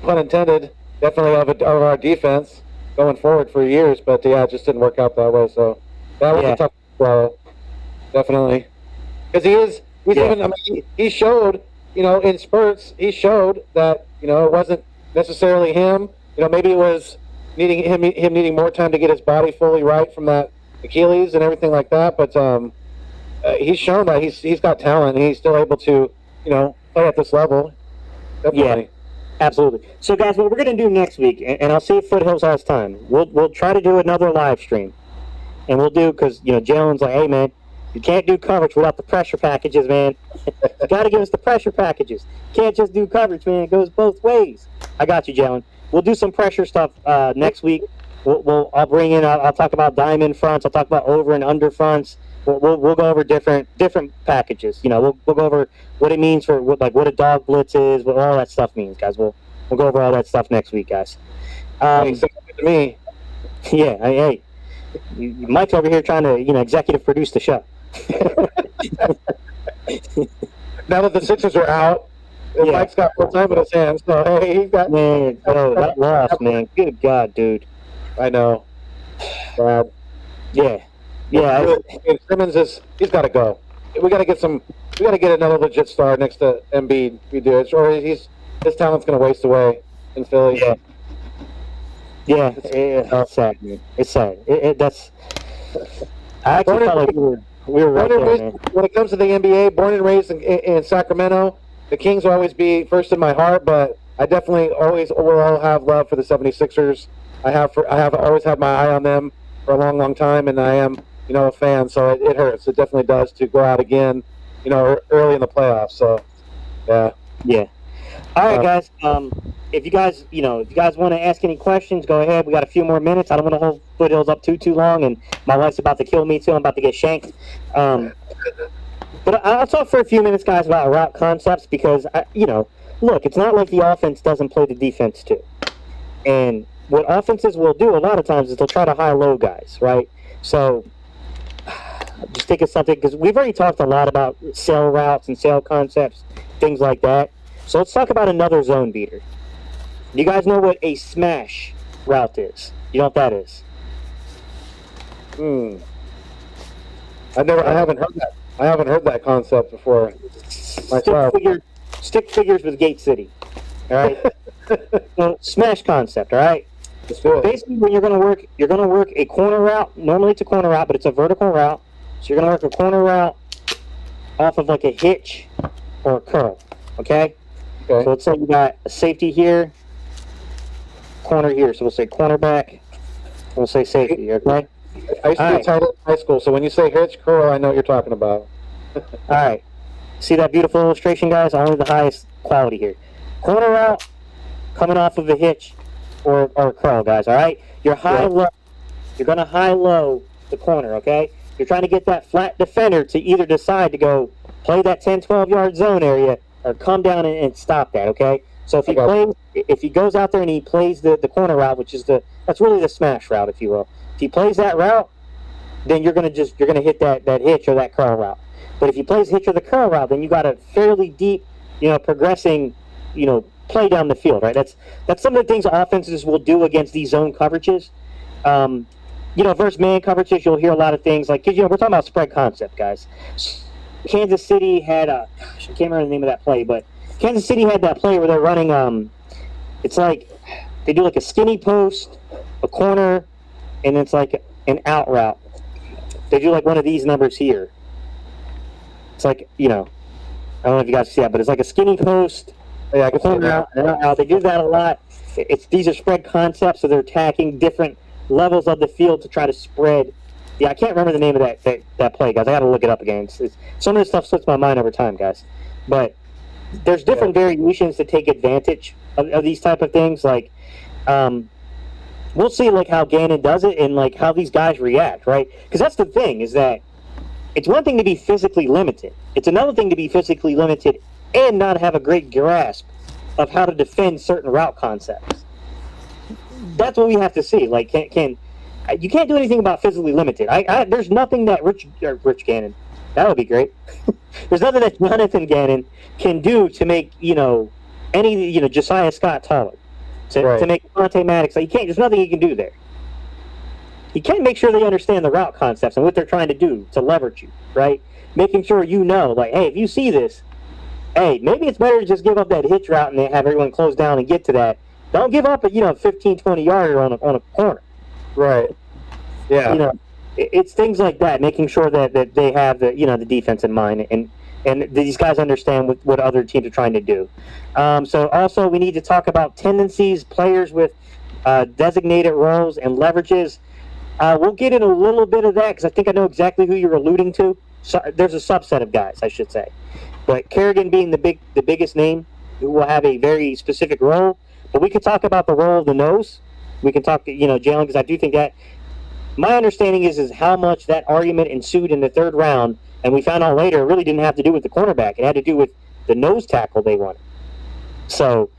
pun intended, definitely of our defense going forward for years. But yeah, it just didn't work out that way. So that was a tough swallow, definitely, because he showed, in spurts, he showed that it wasn't necessarily him. Maybe it was him needing more time to get his body fully right from that Achilles and everything like that. But he's shown that he's got talent, and he's still able to play at this level. Definitely. Yeah, absolutely. So, guys, what we're going to do next week, and I'll see if Foothills has time, we'll try to do another live stream. And we'll do, because, Jalen's like, hey, man, you can't do coverage without the pressure packages, man. You got to give us the pressure packages. Can't just do coverage, man. It goes both ways. I got you, Jalen. We'll do some pressure stuff next week. I'll bring in, I'll talk about diamond fronts. I'll talk about over and under fronts. We'll go over different packages. We'll go over what it means for what a dog blitz is, what all that stuff means, guys. We'll go over all that stuff next week, guys. Sounds good to me. Yeah, hey, Mike's over here trying to executive produce the show. Now that the Sixers are out, Yeah. Mike's got more time in his hands. So hey, he's got. Man, bro, that loss, man. Good God, dude. I know. Bad. Yeah. Yeah. And Simmons he's got to go. We got to get some. We got to get another legit star next to Embiid. We do it, or his talent's going to waste away in Philly. Yeah. Yeah. It's sad, man. It's sad. That's. I actually felt like we were right Born and there, raised, man. when it comes to the NBA, born and raised in Sacramento, the Kings will always be first in my heart, but I definitely always will have love for the 76ers. I have always had my eye on them for a long, long time, and I am, a fan, so it hurts. It definitely does to go out again, early in the playoffs. So, yeah. Yeah. All right, guys. If you guys want to ask any questions, go ahead. We got a few more minutes. I don't want to hold Foothills up too long, and my wife's about to kill me too. I'm about to get shanked. But I'll talk for a few minutes, guys, about route concepts because look, it's not like the offense doesn't play the defense too. And what offenses will do a lot of times is they'll try to high-low guys, right? So just think of something because we've already talked a lot about sail routes and sail concepts, things like that. So let's talk about another zone beater. You guys know what a smash route is? You know what that is? I haven't heard that. I haven't heard that concept before. Myself. Stick figures with Gate City. All right. So, smash concept. All right. Let's do it. Basically, when you're going to work a corner route. Normally, it's a corner route, but it's a vertical route. So you're going to work a corner route off of like a hitch or a curl. Okay. Okay. So let's say you got a safety here, corner here. So we'll say cornerback. We'll say safety. Okay. I used to be tight end in high school, so when you say hitch curl, I know what you're talking about. All right. See that beautiful illustration, guys? Only the highest quality here. Corner route coming off of a hitch or a curl, guys. All right. You're high-low. You're going to high-low the corner, okay? You're trying to get that flat defender to either decide to go play that 10, 12-yard zone area or come down and stop that, okay? So if he goes out there and he plays the corner route, which is that's really the smash route, if you will. If he plays that route, then you're gonna hit that hitch or that curl route. But if he plays hitch or the curl route, then you got a fairly deep, progressing, play down the field, right? That's some of the things offenses will do against these zone coverages. Versus man coverages, you'll hear a lot of things like, 'cause, we're talking about spread concept, guys. Kansas City had I can't remember the name of that play, but Kansas City had that play where they're running, it's like they do like a skinny post, a corner, and it's like an out route. They do like one of these numbers here. It's like, I don't know if you guys see that, but it's like a skinny post, Yeah, I can see corner that. out. They do that a lot. These are spread concepts, so they're attacking different levels of the field to try to spread. Yeah, I can't remember the name of that play, guys. I got to look it up again. Some of this stuff slips my mind over time, guys. But there's different variations to take advantage of these type of things. Like, we'll see like how Gannon does it and like how these guys react, right? Because that's the thing is that it's one thing to be physically limited. It's another thing to be physically limited and not have a great grasp of how to defend certain route concepts. That's what we have to see. Like, you can't do anything about physically limited. There's nothing that Rich Gannon, that would be great. There's nothing that Jonathan Gannon can do to make any Josiah Scott taller, to make Monte Maddox. Like, there's nothing he can do there. He can make sure they understand the route concepts and what they're trying to do to leverage you, right? Making sure like, hey, if you see this, hey, maybe it's better to just give up that hitch route and have everyone close down and get to that. Don't give up a 15, 20 yarder on a corner. Right. Yeah. It's things like that, making sure that they have the defense in mind and these guys understand what other teams are trying to do. So also we need to talk about tendencies, players with designated roles and leverages. We'll get in a little bit of that because I think I know exactly who you're alluding to. So, there's a subset of guys, I should say. But Kerrigan being the biggest name who will have a very specific role. But we can talk about the role of the nose. We can talk, Jalen, because I do think that my understanding is how much that argument ensued in the third round, and we found out later it really didn't have to do with the cornerback. It had to do with the nose tackle they wanted. So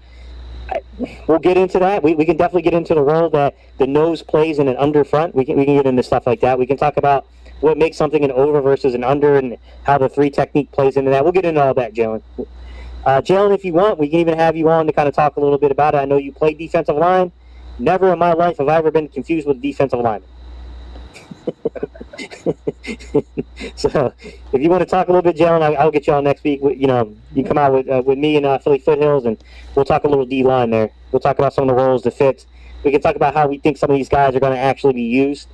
we'll get into that. We can definitely get into the role that the nose plays in an under front. We can get into stuff like that. We can talk about what makes something an over versus an under, and how the three technique plays into that. We'll get into all that, Jalen. Jalen, if you want, we can even have you on to kind of talk a little bit about it. I know you play defensive line. Never in my life have I ever been confused with defensive lineman. So, if you want to talk a little bit, Jalen, I'll get you on next week. You know, you come out with me and Philly Foothills, and we'll talk a little D line there. We'll talk about some of the roles, the fits. We can talk about how we think some of these guys are going to actually be used.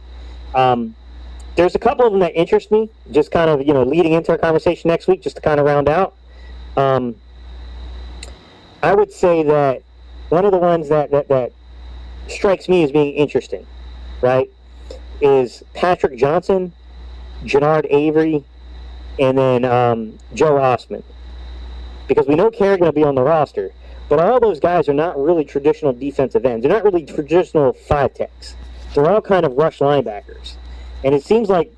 There's a couple of them that interest me, just kind of, you know, leading into our conversation next week, just to kind of round out. I would say that one of the ones that strikes me as being interesting, right, is Patrick Johnson, Jannard Avery, and then Joe Osman. Because we know Kerrigan will be on the roster, but all those guys are not really traditional defensive ends. They're not really traditional five techs. They're all kind of rush linebackers. And it seems like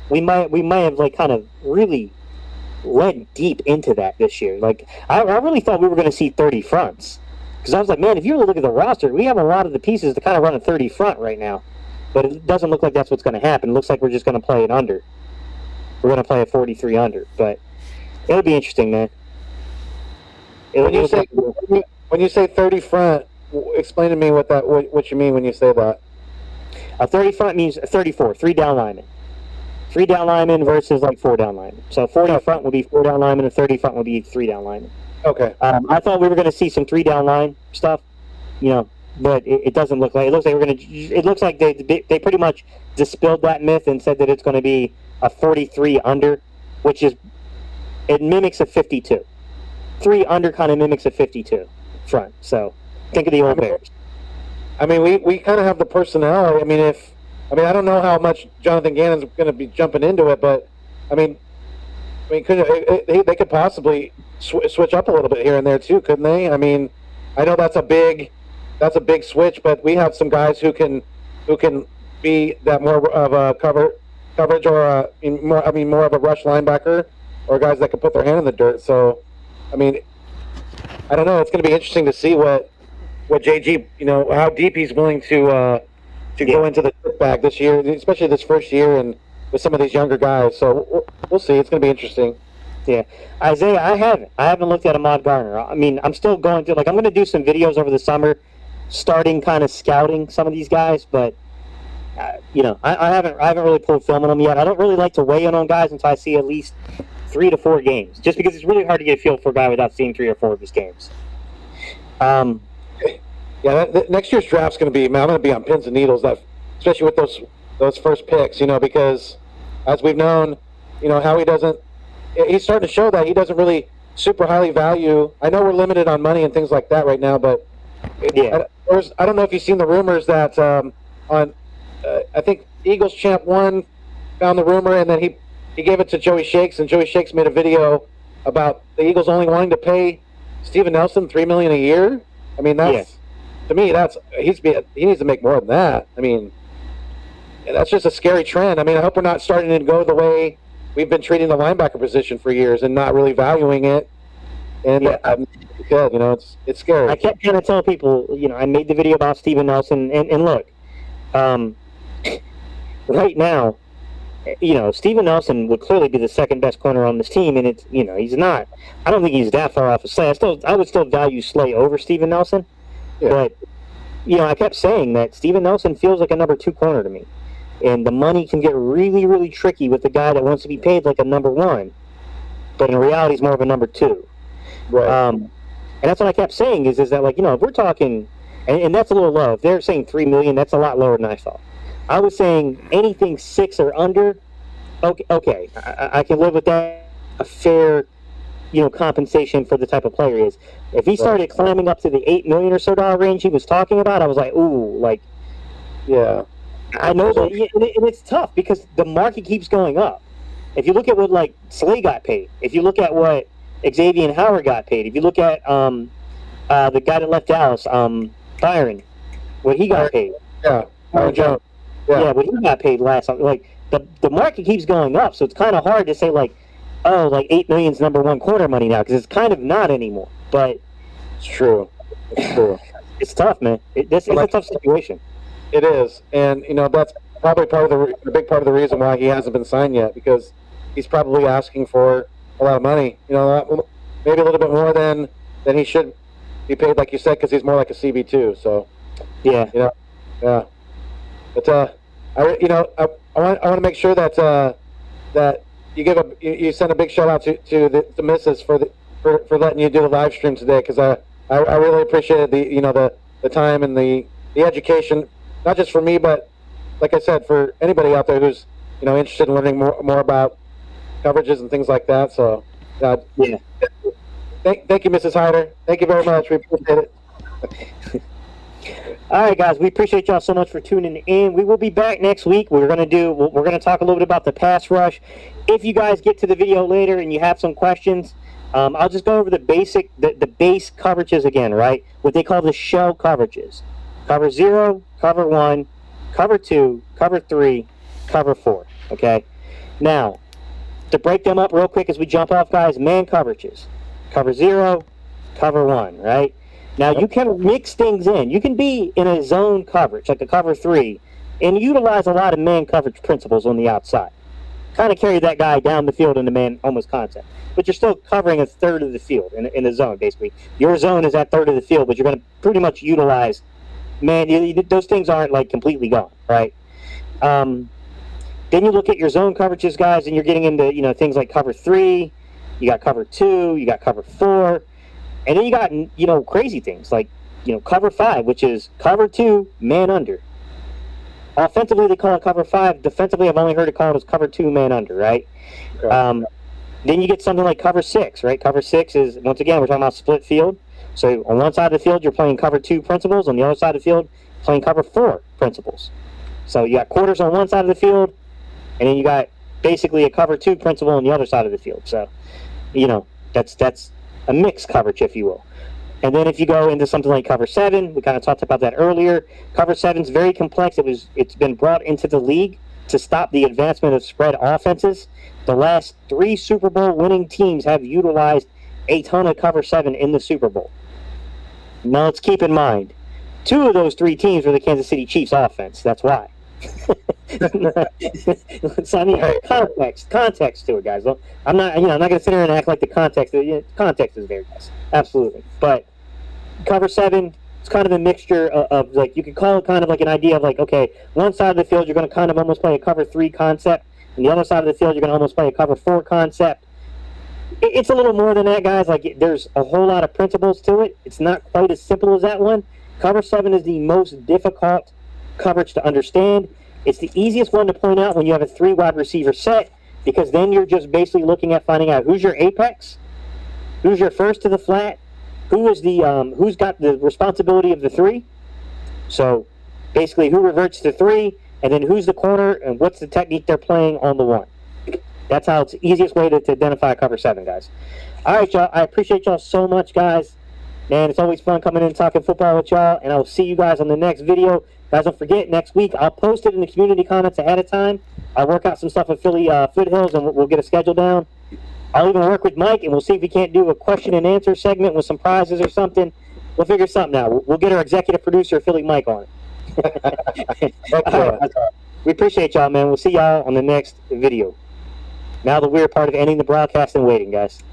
we might have like kind of really went deep into that this year. Like I really thought we were going to see 30 fronts, because I was like, man, if you really look at the roster, we have a lot of the pieces to kind of run a 30 front right now, but it doesn't look like that's what's going to happen. It looks like we're just going to play it under. We're going to play a 43 under, but it'll be interesting, man. When you say 30 front, explain to me what you mean when you say that. A 30 front means a 34, 3 down linemen. 3 down linemen versus like 4 down linemen. So 40 front would be 4 down linemen, and 30 front would be 3 down linemen. Okay. I thought we were going to see some 3 down line stuff, you know, but it doesn't look like. It looks like we're going to. It looks like they pretty much dispelled that myth and said that it's going to be a 43 under, which is, it mimics a 52. 3 under kind of mimics a 52 front. So think of the old Bears. I mean, we kind of have the personnel. I mean, I don't know how much Jonathan Gannon's going to be jumping into it, but I mean, they could possibly switch up a little bit here and there too, couldn't they? I mean, I know that's a big switch, but we have some guys who can be that more of a coverage or more of a rush linebacker, or guys that can put their hand in the dirt. So, I mean, I don't know. It's going to be interesting to see what JG, you know, how deep he's willing to go into the trip bag this year, especially this first year, and with some of these younger guys. So we'll see. It's going to be interesting. Yeah, Isaiah, I haven't looked at Ahmad Garner. I mean, I'm still going through. Like, I'm going to do some videos over the summer, starting kind of scouting some of these guys. But you know, I haven't really pulled film on them yet. I don't really like to weigh in on guys until I see at least 3 to 4 games, just because it's really hard to get a feel for a guy without seeing 3 or 4 of his games. Yeah, next year's draft's going to be, man, I'm going to be on pins and needles, especially with those first picks, you know, because as we've known, you know, how he's starting to show that he doesn't really super highly value. I know we're limited on money and things like that right now, but yeah, I don't know if you've seen the rumors that I think Eagles Champ 1 found the rumor, and then he gave it to Joey Shakes, and Joey Shakes made a video about the Eagles only wanting to pay Steven Nelson $3 million a year. I mean, to me, he needs to make more than that. I mean, that's just a scary trend. I mean, I hope we're not starting to go the way we've been treating the linebacker position for years and not really valuing it. And you know, it's scary. I kept trying to tell people, you know, I made the video about Steven Nelson, and look, right now, you know, Steven Nelson would clearly be the second best corner on this team, and it's, you know, he's not. I don't think he's that far off of Slay. I would still value Slay over Steven Nelson, but you know, I kept saying that Steven Nelson feels like a number 2 corner to me, and the money can get really, really tricky with the guy that wants to be paid like a number 1, but in reality, he's more of a number 2. Right. And that's what I kept saying is that, like, you know, if we're talking, and that's a little low. If they're saying $3 million, that's a lot lower than I thought. I was saying anything 6 or under. Okay, I can live with that. A fair, you know, compensation for the type of player he is. If he started climbing up to the $8 million or so range he was talking about, I was like, ooh, like, yeah. I know that, and it's tough because the market keeps going up. If you look at what, like, Slay got paid, if you look at what Xavier Howard got paid, if you look at the guy that left Dallas, Byron, what he got paid. Yeah, Byron Jones. Yeah, what he got paid last. Like, the market keeps going up, so it's kind of hard to say, like, oh, like $8 million's number 1 corner money now, because it's kind of not anymore. But it's true. It's true. It's tough, man. It's a tough situation. It is, and you know, probably part of the big part of the reason why he hasn't been signed yet, because he's probably asking for a lot of money. You know, maybe a little bit more than he should be paid, like you said, because he's more like a CB2. So Yeah. you know, yeah. But I want to make sure that that you send a big shout out to the missus for letting you do the live stream today, because I really appreciated the time and the education, not just for me, but like I said, for anybody out there who's interested in learning more about coverages and things like that. So Yeah. thank you, Mrs. Hyder. Thank you very much. We appreciate it. All right, guys, we appreciate y'all so much for tuning in. We will be back next week. We're gonna talk a little bit about the pass rush. If you guys get to the video later and you have some questions, I'll just go over the base coverages again, right? What they call the shell coverages: cover 0, cover 1, cover 2, cover 3, cover 4. Okay. Now, to break them up real quick as we jump off, guys, man coverages: cover 0, cover 1, right? Now, you can mix things in. You can be in a zone coverage, like a cover 3, and utilize a lot of man coverage principles on the outside. Kind of carry that guy down the field in the man almost concept. But you're still covering a third of the field in the zone, basically. Your zone is that third of the field, but you're going to pretty much utilize man. Those things aren't, like, completely gone, right? Then you look at your zone coverages, guys, and you're getting into, things like cover 3, you got cover 2, you got cover 4. And then you got, crazy things like, cover 5, which is cover 2, man under. Offensively, they call it cover 5. Defensively, I've only heard it called as cover 2, man under, right? Okay. Then you get something like cover 6, right? Cover 6 is, once again, we're talking about split field. So on one side of the field, you're playing cover 2 principles. On the other side of the field, playing cover 4 principles. So you got quarters on one side of the field, and then you got basically a cover 2 principle on the other side of the field. So, that's a mixed coverage, if you will. And then if you go into something like cover 7, we kind of talked about that earlier. Cover 7 is very complex. It's been brought into the league to stop the advancement of spread offenses. The last 3 Super Bowl winning teams have utilized a ton of cover 7 in the Super Bowl. Now let's keep in mind, 2 of those 3 teams were the Kansas City Chiefs offense. That's why. So, I mean, context to it, guys. I'm not going to sit here and act like the context. Context is there, guys. Absolutely. But cover 7, it's kind of a mixture of like, you could call it kind of like an idea of like, okay, one side of the field you're going to kind of almost play a cover 3 concept, and the other side of the field you're going to almost play a cover 4 concept. It's a little more than that, guys. Like, there's a whole lot of principles to it. It's not quite as simple as that one. Cover 7 is the most difficult coverage to understand. It's the easiest one to point out when you have a 3 wide receiver set, because then you're just basically looking at finding out who's your apex, who's your first to the flat, who's got the responsibility of the 3. So basically, who reverts to 3, and then who's the corner, and what's the technique they're playing on the 1. That's how it's the easiest way to identify cover 7, guys. All right, y'all. I appreciate y'all so much, guys. Man, it's always fun coming in and talking football with y'all, and I will see you guys on the next video. Guys, don't forget, next week, I'll post it in the community comments ahead of time. I'll work out some stuff with Philly Foothills, and we'll get a schedule down. I'll even work with Mike, and we'll see if we can't do a question and answer segment with some prizes or something. We'll figure something out. We'll get our executive producer, Philly Mike, on it. All right, we appreciate y'all, man. We'll see y'all on the next video. Now the weird part of ending the broadcast and waiting, guys.